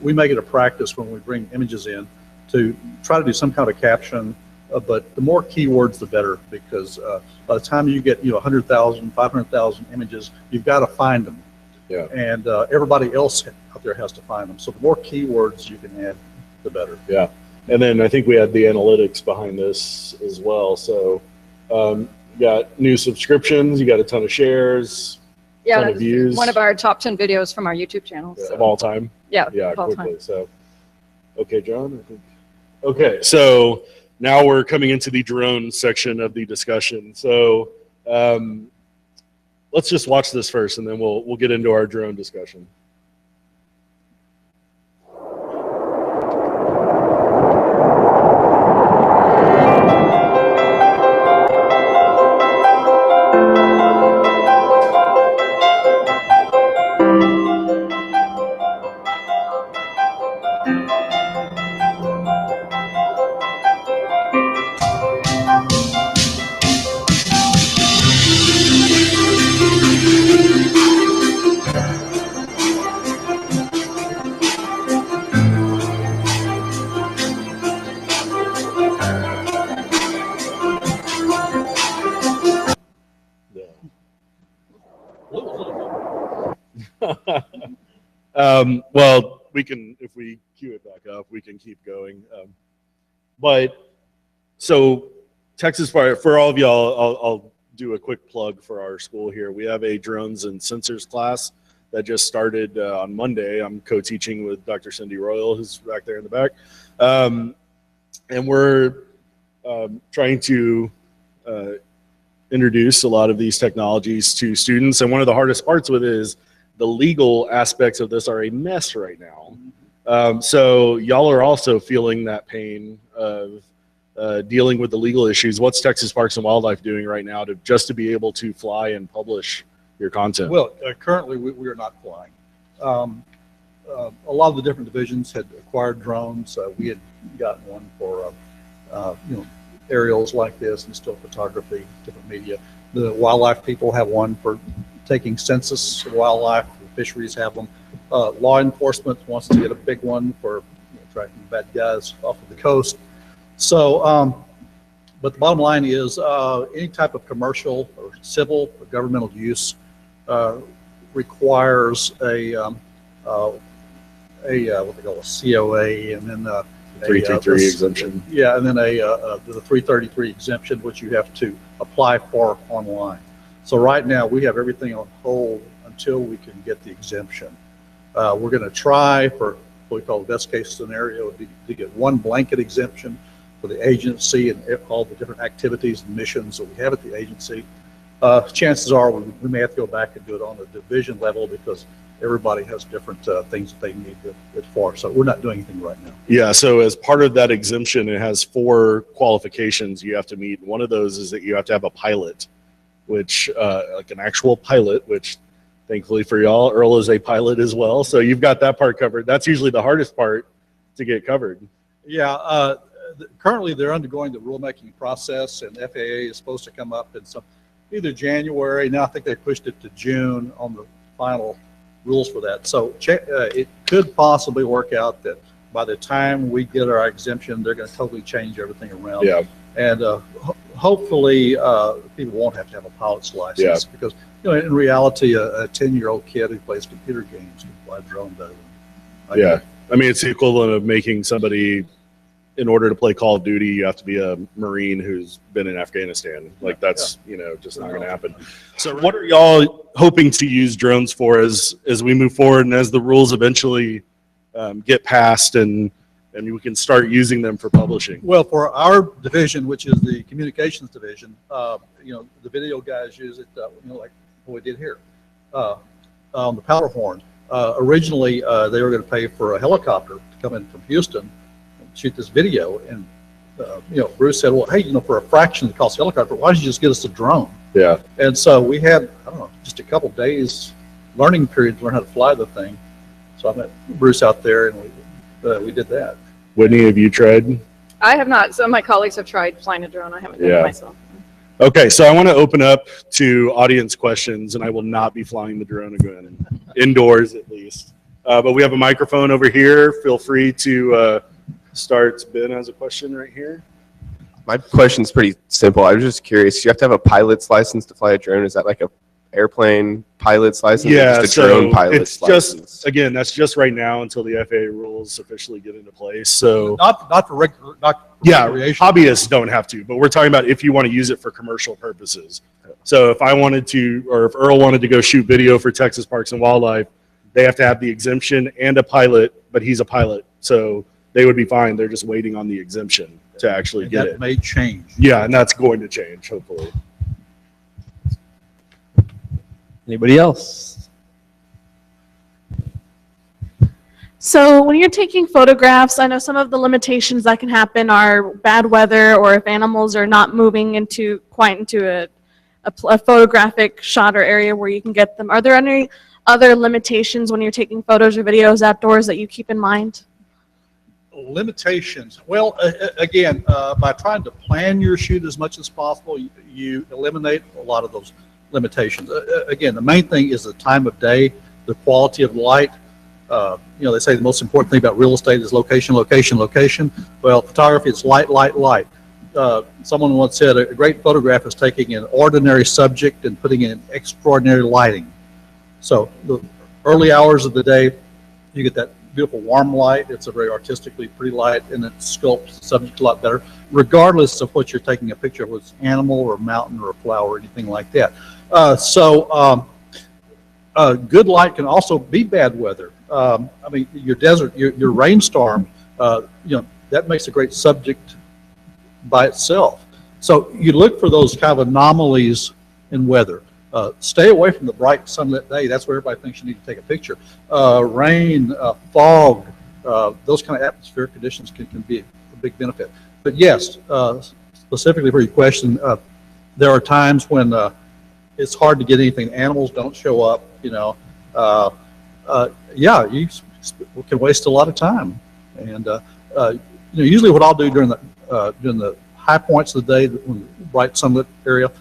we make it a practice when we bring images in to try to do some kind of caption But the more keywords, the better, because by the time you get 100,000, 500,000 images, you've got to find them. Yeah. And everybody else out there has to find them. So the more keywords you can add, the better. Yeah. And then I think we had the analytics behind this as well. So you got new subscriptions, you got a ton of shares, Yeah, ton of views. one of our top 10 videos from our YouTube channel. Of all time. Yeah, Yeah, of all quickly. time. So, okay, John, I think. Okay, so now we're coming into the drone section of the discussion. So let's just watch this first, and then we'll get into our drone discussion. Well, we can, if we cue it back up, we can keep going. But so Texas Fire, for all of y'all, I'll do a quick plug for our school here. We have a drones and sensors class that just started on Monday. I'm co-teaching with Dr. Cindy Royal, who's back there in the back. And we're trying to introduce a lot of these technologies to students. And one of the hardest parts with it is the legal aspects of this are a mess right now. So y'all are also feeling that pain of dealing with the legal issues. What's Texas Parks and Wildlife doing right now to be able to fly and publish your content? Well, currently we are not flying. A lot of the different divisions had acquired drones. We had gotten one for aerials like this and still photography, different media. The wildlife people have one for taking census of wildlife. The fisheries have them. Law enforcement wants to get a big one for tracking bad guys off of the coast. So, but the bottom line is any type of commercial or civil or governmental use requires a what they call a COA, and then 333 exemption. Yeah, and then the 333 exemption, which you have to apply for online. So right now we have everything on hold until we can get the exemption. We're going to try for what we call the best case scenario to get one blanket exemption for the agency and all the different activities and missions that we have at the agency. Chances are we may have to go back and do it on a division level because everybody has different things that they need it for. So we're not doing anything right now. Yeah, so as part of that exemption, it has 4 qualifications you have to meet. One of those is that you have to have a pilot, which like an actual pilot, which thankfully for y'all, Earl is a pilot as well. So you've got that part covered. That's usually the hardest part to get covered. Yeah, currently they're undergoing the rulemaking process, and FAA is supposed to come up in either January. Now I think they pushed it to June on the final rules for that. So it could possibly work out that by the time we get our exemption, they're going to totally change everything around. Yeah. And hopefully people won't have to have a pilot's license because in reality, a 10-year-old kid who plays computer games can fly a drone better than I do. I mean, it's the equivalent of making somebody, in order to play Call of Duty, you have to be a Marine who's been in Afghanistan. Like that's, just not going to happen. So what are y'all hoping to use drones for as we move forward and as the rules eventually get passed and we can start using them for publishing? Well, for our division, which is the communications division, the video guys use it, like what we did here on the powder horn. Originally, they were going to pay for a helicopter to come in from Houston shoot this video, and Bruce said, well, hey, for a fraction of the cost of the helicopter, why don't you just get us a drone? Yeah. And so we had, I don't know, just a couple days learning period to learn how to fly the thing. So I met Bruce out there, and we did that. Whitney, have you tried? I have not. Some of my colleagues have tried flying a drone. I haven't done it myself. Okay, so I want to open up to audience questions, and I will not be flying the drone again, indoors at least. But we have a microphone over here. Feel free to start. Ben has a question right here. My question's pretty simple. I was just curious. You have to have a pilot's license to fly a drone. Is that like a airplane pilot's license? Yeah, or just a drone so pilot's it's license? just, again, that's just right now until the FAA rules officially get into place. So Not for regular, not for yeah, recreation. hobbyists don't have to, but we're talking about if you want to use it for commercial purposes. So if I wanted to, or if Earl wanted to go shoot video for Texas Parks and Wildlife, they have to have the exemption and a pilot, but he's a pilot. So they would be fine. They're just waiting on the exemption to actually And get that it. may change. Yeah, and that's going to change, hopefully. Anybody else? So when you're taking photographs, I know some of the limitations that can happen are bad weather or if animals are not moving quite into a photographic shot or area where you can get them. Are there any other limitations when you're taking photos or videos outdoors that you keep in mind? Limitations. Well, again, by trying to plan your shoot as much as possible, you eliminate a lot of those limitations. Again, the main thing is the time of day, the quality of light. They say the most important thing about real estate is location, location, location. Well, photography is light, light, light. Someone once said a great photograph is taking an ordinary subject and putting in extraordinary lighting. So the early hours of the day, you get that beautiful warm light. It's a very artistically pretty light, and it sculpts the subject a lot better, regardless of what you're taking a picture of, whether it's animal or mountain or a flower or anything like that. Good light can also be bad weather. Your desert, your rainstorm, that makes a great subject by itself. So you look for those kind of anomalies in weather. Stay away from the bright sunlit day. That's where everybody thinks you need to take a picture. Rain, fog, those kind of atmospheric conditions can be a big benefit. But yes, specifically for your question, there are times when it's hard to get anything. Animals don't show up, you can waste a lot of time. And usually what I'll do during the high points of the day, when the bright sunlit area,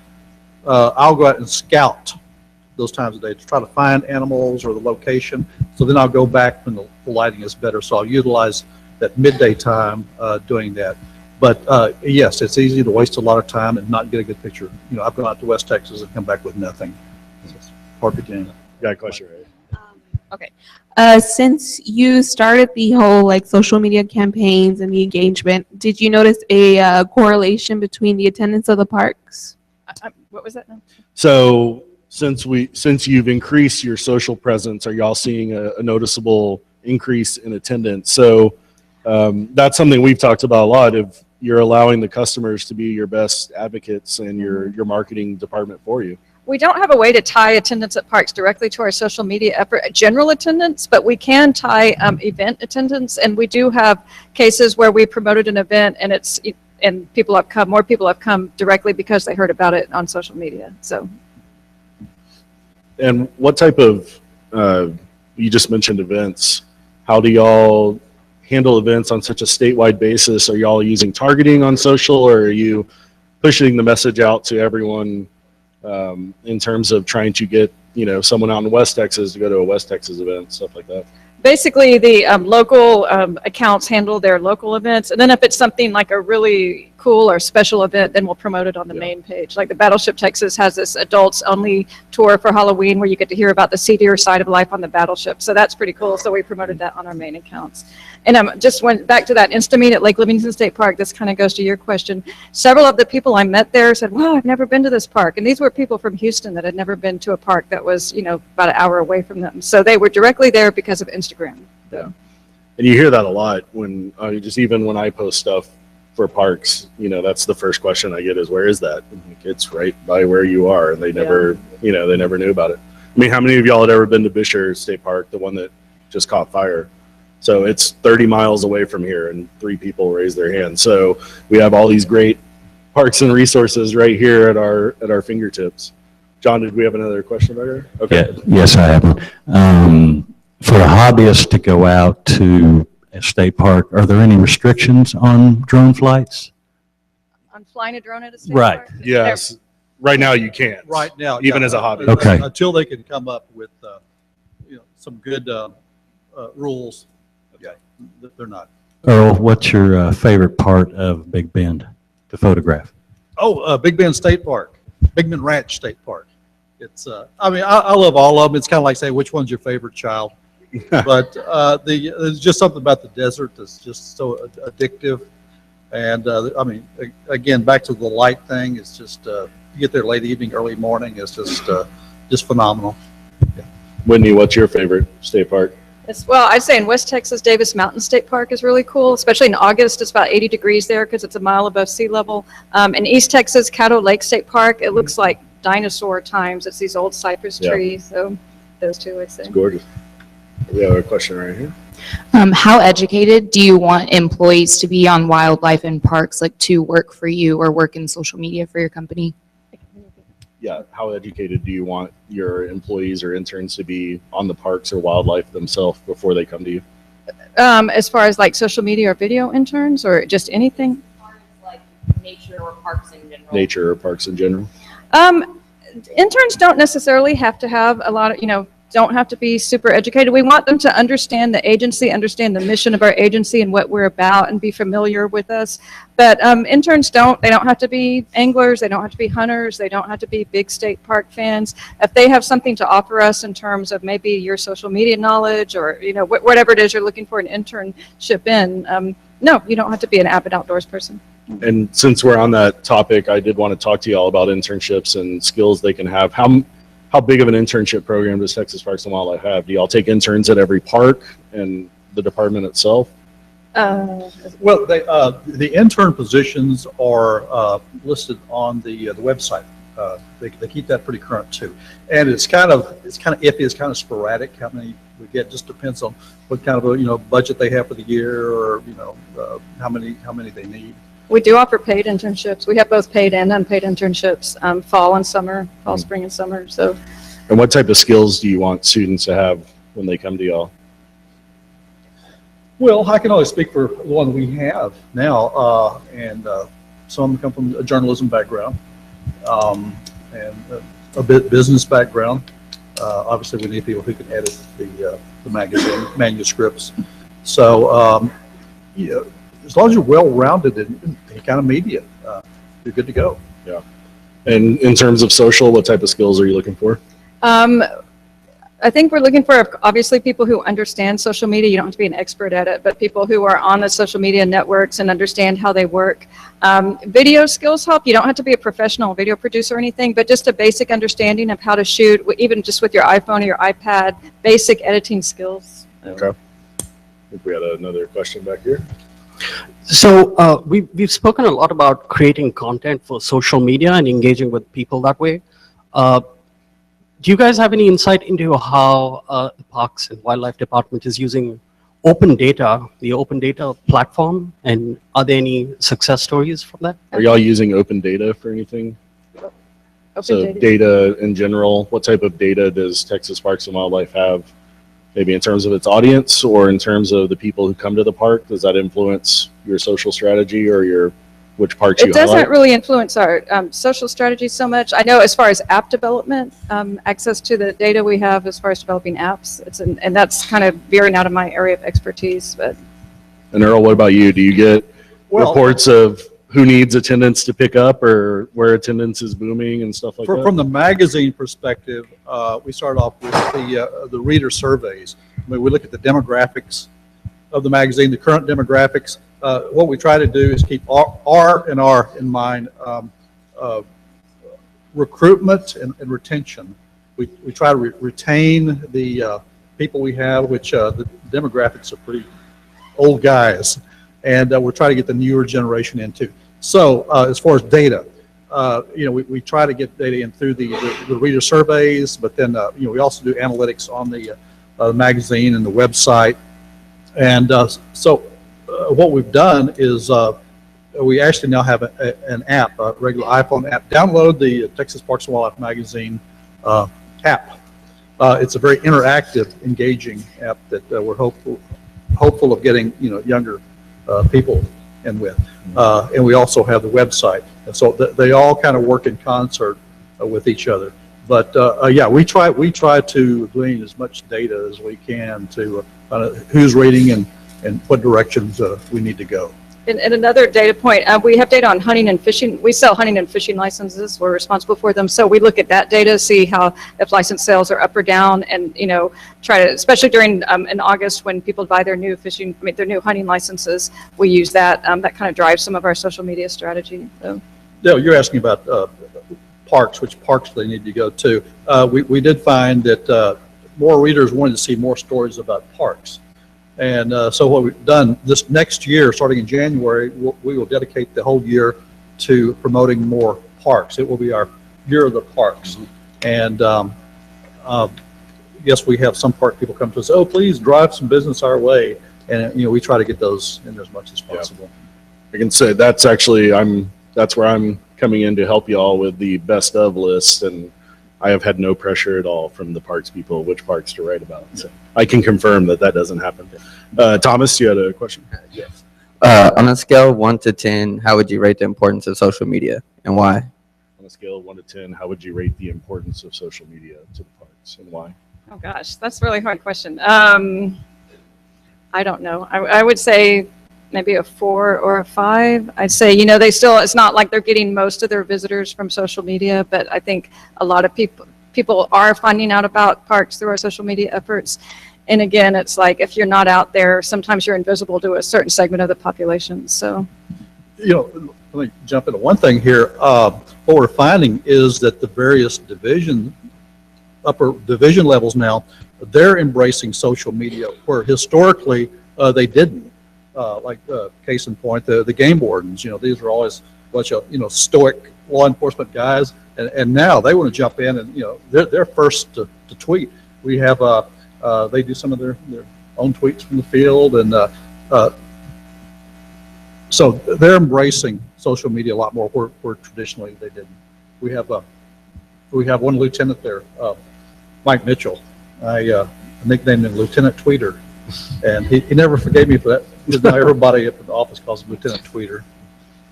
I'll go out and scout those times of day to try to find animals or the location. So then I'll go back when the lighting is better. So I'll utilize that midday time doing that. But yes, it's easy to waste a lot of time and not get a good picture. I've gone out to West Texas and come back with nothing. It's hard to get in. Got a question, right? Okay. Since you started the whole social media campaigns and the engagement, did you notice a correlation between the attendance of the parks? What was that now? So since you've increased your social presence, are y'all seeing a noticeable increase in attendance? So that's something we've talked about a lot. If you're allowing the customers to be your best advocates and your marketing department for you. We don't have a way to tie attendance at parks directly to our social media effort, general attendance, but we can tie event attendance. And we do have cases where we promoted an event and more people have come directly because they heard about it on social media. So. And what type of, you just mentioned events, how do y'all handle events on such a statewide basis? Are y'all using targeting on social, or are you pushing the message out to everyone in terms of trying to get, someone out in West Texas to go to a West Texas event, stuff like that? Basically, the local accounts handle their local events, and then if it's something like a really cool or special event, then we'll promote it on the main page. Like the Battleship Texas has this adults-only tour for Halloween where you get to hear about the seedier side of life on the battleship. So that's pretty cool. So we promoted that on our main accounts. And just went back to that Instameet at Lake Livingston State Park. This kind of goes to your question. Several of the people I met there said, "Wow, I've never been to this park." And these were people from Houston that had never been to a park that was, about an hour away from them. So they were directly there because of Instagram. Yeah. And you hear that a lot when, even when I post stuff for parks, that's the first question I get is, where is that? It's right by where you are. And they never, they never knew about it. I mean, how many of y'all had ever been to Bisher State Park, the one that just caught fire? So it's 30 miles away from here and 3 people raised their hands. So we have all these great parks and resources right here at our fingertips. John, did we have another question about here? Okay. Yeah, yes, I have one. For a hobbyist to go out to a state park, are there any restrictions on drone flights? On flying a drone at a state Right. park? Yes. Right now you can't. Right now, Even as a hobby. Okay. Until they can come up with, some good rules. Okay, they're not. Earl, what's your favorite part of Big Bend? to photograph? Oh, Big Bend State Park, Big Bend Ranch State Park. It's, I mean, I love all of them. It's kind of like saying, which one's your favorite child? But there's just something about the desert that's just so addictive. And I mean, again, back to the light thing, it's just, you get there late evening, early morning, it's just phenomenal. Whitney, what's your favorite state park? Well, I'd say in West Texas, Davis Mountain State Park is really cool, especially in August. It's about 80 degrees there because it's a mile above sea level. In East Texas, Caddo Lake State Park, it looks like dinosaur times. It's these old cypress Yeah. trees. So those two, I'd say. It's gorgeous. We have a question right here. How educated do you want employees to be on wildlife and parks, like to work for you or work in social media for your company? Yeah, how educated do you want your employees or interns to be on the parks or wildlife themselves before they come to you? As far as like social media or video interns or just anything? Like nature or parks in general? Nature or parks in general? Interns don't necessarily have to have a lot of, don't have to be super educated. We want them to understand the agency, understand the mission of our agency and what we're about and be familiar with us. But interns they don't have to be anglers, they don't have to be hunters, they don't have to be big state park fans. If they have something to offer us in terms of maybe your social media knowledge or, whatever it is you're looking for an internship in, no, you don't have to be an avid outdoors person. And since we're on that topic, I did want to talk to you all about internships and skills they can have. How big of an internship program does Texas Parks and Wildlife have? Do y'all take interns at every park and the department itself? Well, the intern positions are listed on the website. They keep that pretty current too, and it's kind of iffy. It's kind of sporadic how many we get. Just depends on what kind of budget they have for the year, or how many they need. We do offer paid internships. We have both paid and unpaid internships, fall and summer, fall, spring, and summer. So, And what type of skills do you want students to have when they come to y'all? Well, I can only speak for the one we have now, and some come from a journalism background, and a bit business background. Obviously, we need people who can edit the magazine manuscripts. So, as long as you're well-rounded in any kind of media, you're good to go. Yeah. And in terms of social, what type of skills are you looking for? I think we're looking for obviously people who understand social media. You don't have to be an expert at it, but people who are on the social media networks and understand how they work. Video skills help. You don't have to be a professional video producer or anything, but just a basic understanding of how to shoot, even just with your iPhone or your iPad, basic editing skills. Okay. I think we had another question back here. So we've spoken a lot about creating content for social media and engaging with people that way. Do you guys have any insight into how the Parks and Wildlife Department is using open data, the open data platform, and are there any success stories from that? Are y'all using open data for anything? Data in general, what type of data does Texas Parks and Wildlife have? Maybe in terms of its audience or in terms of the people who come to the park? Does that influence your social strategy or which parks you highlight? It doesn't really influence our social strategy so much. I know as far as app development, access to the data we have as far as developing apps, and that's kind of veering out of my area of expertise. But. And Earl, what about you? Do you get reports of who needs attendance to pick up or where attendance is booming and stuff like that? From the magazine perspective, we start off with the reader surveys. I mean, we look at the demographics of the magazine, the current demographics. What we try to do is keep R in mind, recruitment and retention. We try to retain the people we have, which the demographics are pretty old guys, and we're trying to get the newer generation in too. So as far as data, we try to get data in through the reader surveys, but then we also do analytics on the magazine and the website. And so what we've done is we actually now have an app, a regular iPhone app. Download the Texas Parks and Wildlife Magazine app. It's a very interactive, engaging app that we're hopeful of getting younger people in with. And we also have the website, and so they all kind of work in concert with each other. But yeah, we try to glean as much data as we can to who's reading and what directions we need to go. And another data point, we have data on hunting and fishing. We sell hunting and fishing licenses. We're responsible for them. So we look at that data, see how if license sales are up or down, and try to, especially during in August when people buy their new their new hunting licenses, we use that. That kind of drives some of our social media strategy. So. Yeah, you're asking about parks, which parks they need to go to. We did find that more readers wanted to see more stories about parks. And so what we've done this next year, starting in January, we will dedicate the whole year to promoting more parks. It will be our year of the parks. And yes, we have some park people come to us, oh, please drive some business our way. And, we try to get those in as much as possible. I can say that's actually, that's where I'm coming in to help you all with the best of list. And I have had no pressure at all from the parks people, which parks to write about. So I can confirm that doesn't happen. Thomas, you had a question? Yes. On a scale of 1 to 10, how would you rate the importance of social media and why? On a scale of 1 to 10, how would you rate the importance of social media to the parks and why? Oh gosh, that's a really hard question. I don't know. I would say maybe a 4 or a 5. I'd say, they still, it's not like they're getting most of their visitors from social media, but I think a lot of people are finding out about parks through our social media efforts. And again, it's like, if you're not out there, sometimes you're invisible to a certain segment of the population. So, let me jump into one thing here. What we're finding is that the various upper division levels now, they're embracing social media where historically they didn't. Case in point, the game wardens, these are always a bunch of, stoic law enforcement guys. And now they want to jump in and, they're first to tweet. We have, they do some of their own tweets from the field. And so they're embracing social media a lot more where traditionally they didn't. We have one lieutenant there, Mike Mitchell. I nicknamed him Lieutenant Tweeter. And he never forgave me for that. Because now everybody up in the office calls him Lieutenant Tweeter.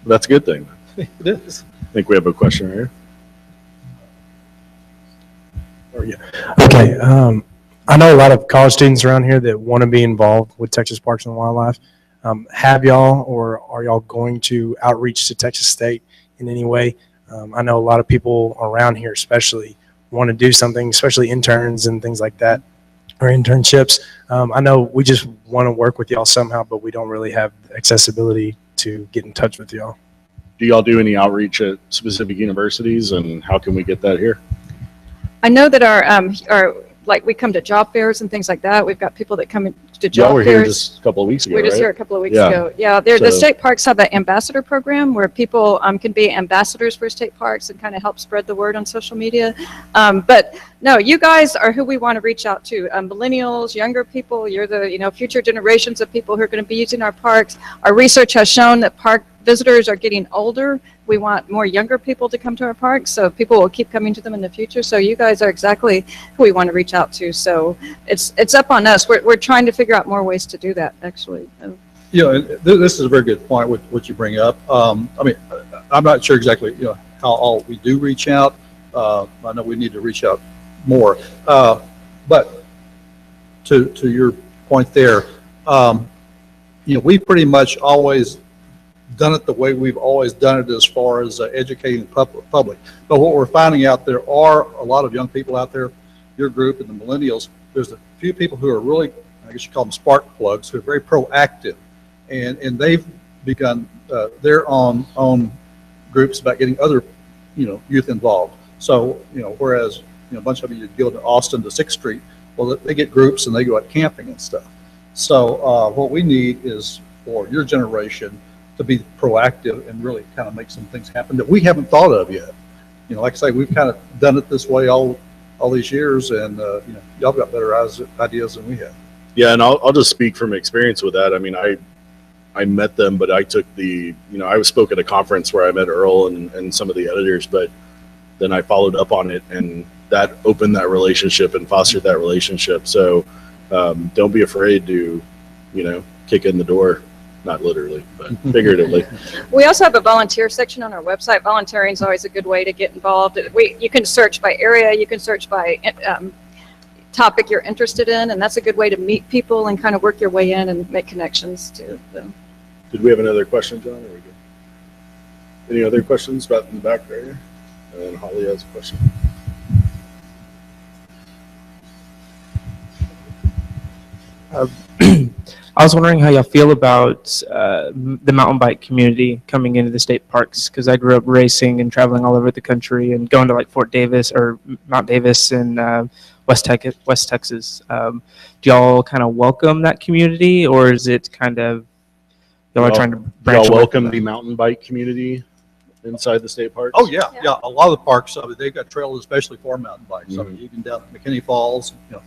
That's a good thing. It is. I think we have a question right here. Okay. I know a lot of college students around here that want to be involved with Texas Parks and Wildlife. Have y'all, or are y'all going to outreach to Texas State in any way? I know a lot of people around here especially want to do something, especially interns and things like that, or internships. I know we just want to work with y'all somehow, but we don't really have accessibility to get in touch with y'all. Do y'all do any outreach at specific universities, and how can we get that here? I know that our we come to job fairs and things like that. We've got people that come to job fairs. Y'all were here just a couple of weeks ago, We were just right? here a couple of weeks ago. Yeah, the state parks have an ambassador program where people can be ambassadors for state parks and kind of help spread the word on social media. But no, you guys are who we want to reach out to. Millennials, younger people. You're the future generations of people who are going to be using our parks. Our research has shown that park visitors are getting older. We want more younger people to come to our parks, so people will keep coming to them in the future. So you guys are exactly who we want to reach out to. So it's up on us. We're trying to figure out more ways to do that, actually. This is a very good point with what you bring up. I'm not sure exactly how all we do reach out. I know we need to reach out more. But to your point there, we pretty much always done it the way we've always done it as far as educating the public. But what we're finding out, there are a lot of young people out there, your group and the millennials, there's a few people who are really, I guess you call them spark plugs, who are very proactive. And they've begun their own groups about getting other, youth involved. So, whereas, a bunch of you go to Austin to 6th Street, well, they get groups and they go out camping and stuff. So what we need is for your generation to be proactive and really kind of make some things happen that we haven't thought of yet. Like I say, we've kind of done it this way all these years, and y'all got better ideas than we have. Yeah, and I'll just speak from experience with that. I mean, I met them, but I took I spoke at a conference where I met Earl and some of the editors, but then I followed up on it, and that opened that relationship and fostered that relationship. So don't be afraid to, kick in the door. Not literally, but figuratively. We also have a volunteer section on our website. Volunteering is always a good way to get involved. You can search by area, you can search by topic you're interested in, and that's a good way to meet people and kind of work your way in and make connections to them. Did we have another question, John? Or are we good? Any other questions about in the back there? And then Holly has a question. I was wondering how y'all feel about the mountain bike community coming into the state parks, because I grew up racing and traveling all over the country and going to like Fort Davis or Mount Davis in West Texas. Do y'all kind of welcome that community, or is it kind of y'all are trying to branch Y'all away welcome from the that? mountain bike community inside the state parks? Oh, yeah. A lot of the parks, they've got trails especially for mountain bikes. I mean, even down at McKinney Falls, in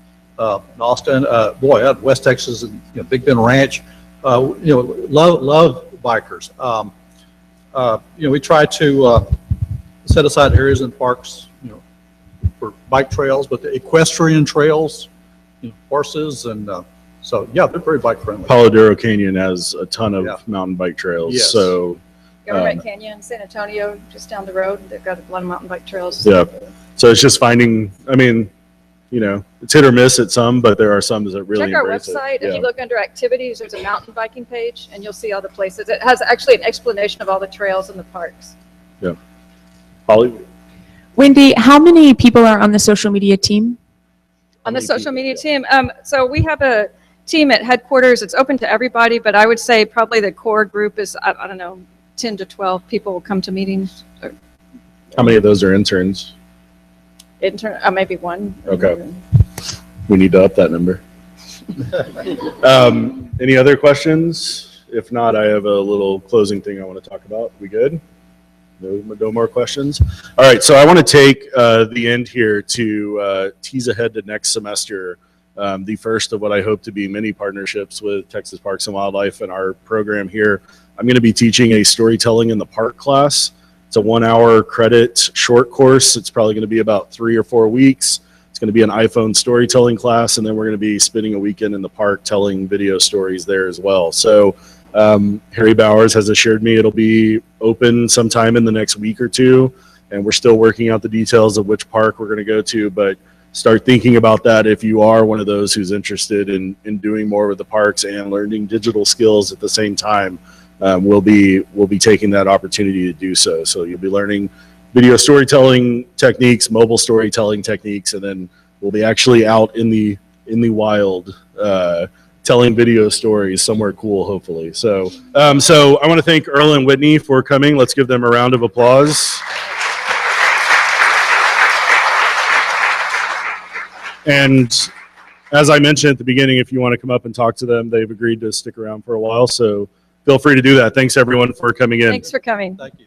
Austin, out West Texas and Big Bend Ranch, love bikers. We try to set aside areas in parks, for bike trails, but the equestrian trails, horses, and they're very bike friendly. Palo Duro Canyon has a ton of mountain bike trails. Yes. So, Government Canyon, San Antonio, just down the road, they've got a lot of mountain bike trails. yeah. So it's just finding, I mean, it's hit or miss at some, but there are some that really Check our embrace website. it. If you look under activities, there's a mountain biking page, and you'll see all the places. It has actually an explanation of all the trails in the parks. Yeah. Holly? Wendy, how many people are on the social media team? On the social media team, so we have a team at headquarters. It's open to everybody, but I would say probably the core group is, I don't know, 10 to 12 people will come to meetings. How many of those are interns? Maybe one. Okay. We need to up that number. Any other questions? If not, I have a little closing thing I want to talk about. We good? No more questions? All right, so I want to take the end here to tease ahead to next semester, the first of what I hope to be many partnerships with Texas Parks and Wildlife and our program here. I'm going to be teaching a storytelling in the park class. It's a 1-hour credit short course. It's probably going to be about 3 or 4 weeks. It's going to be an iPhone storytelling class, and then we're going to be spending a weekend in the park telling video stories there as well. So Harry Bowers has assured me it'll be open sometime in the next week or two, and we're still working out the details of which park we're going to go to, but start thinking about that if you are one of those who's interested in doing more with the parks and learning digital skills at the same time. We'll be taking that opportunity to do so. So you'll be learning video storytelling techniques, mobile storytelling techniques, and then we'll be actually out in the wild telling video stories somewhere cool, hopefully. So I want to thank Earl and Whitney for coming. Let's give them a round of applause. And as I mentioned at the beginning, if you want to come up and talk to them, they've agreed to stick around for a while. So feel free to do that. Thanks everyone for coming in. Thanks for coming. Thank you.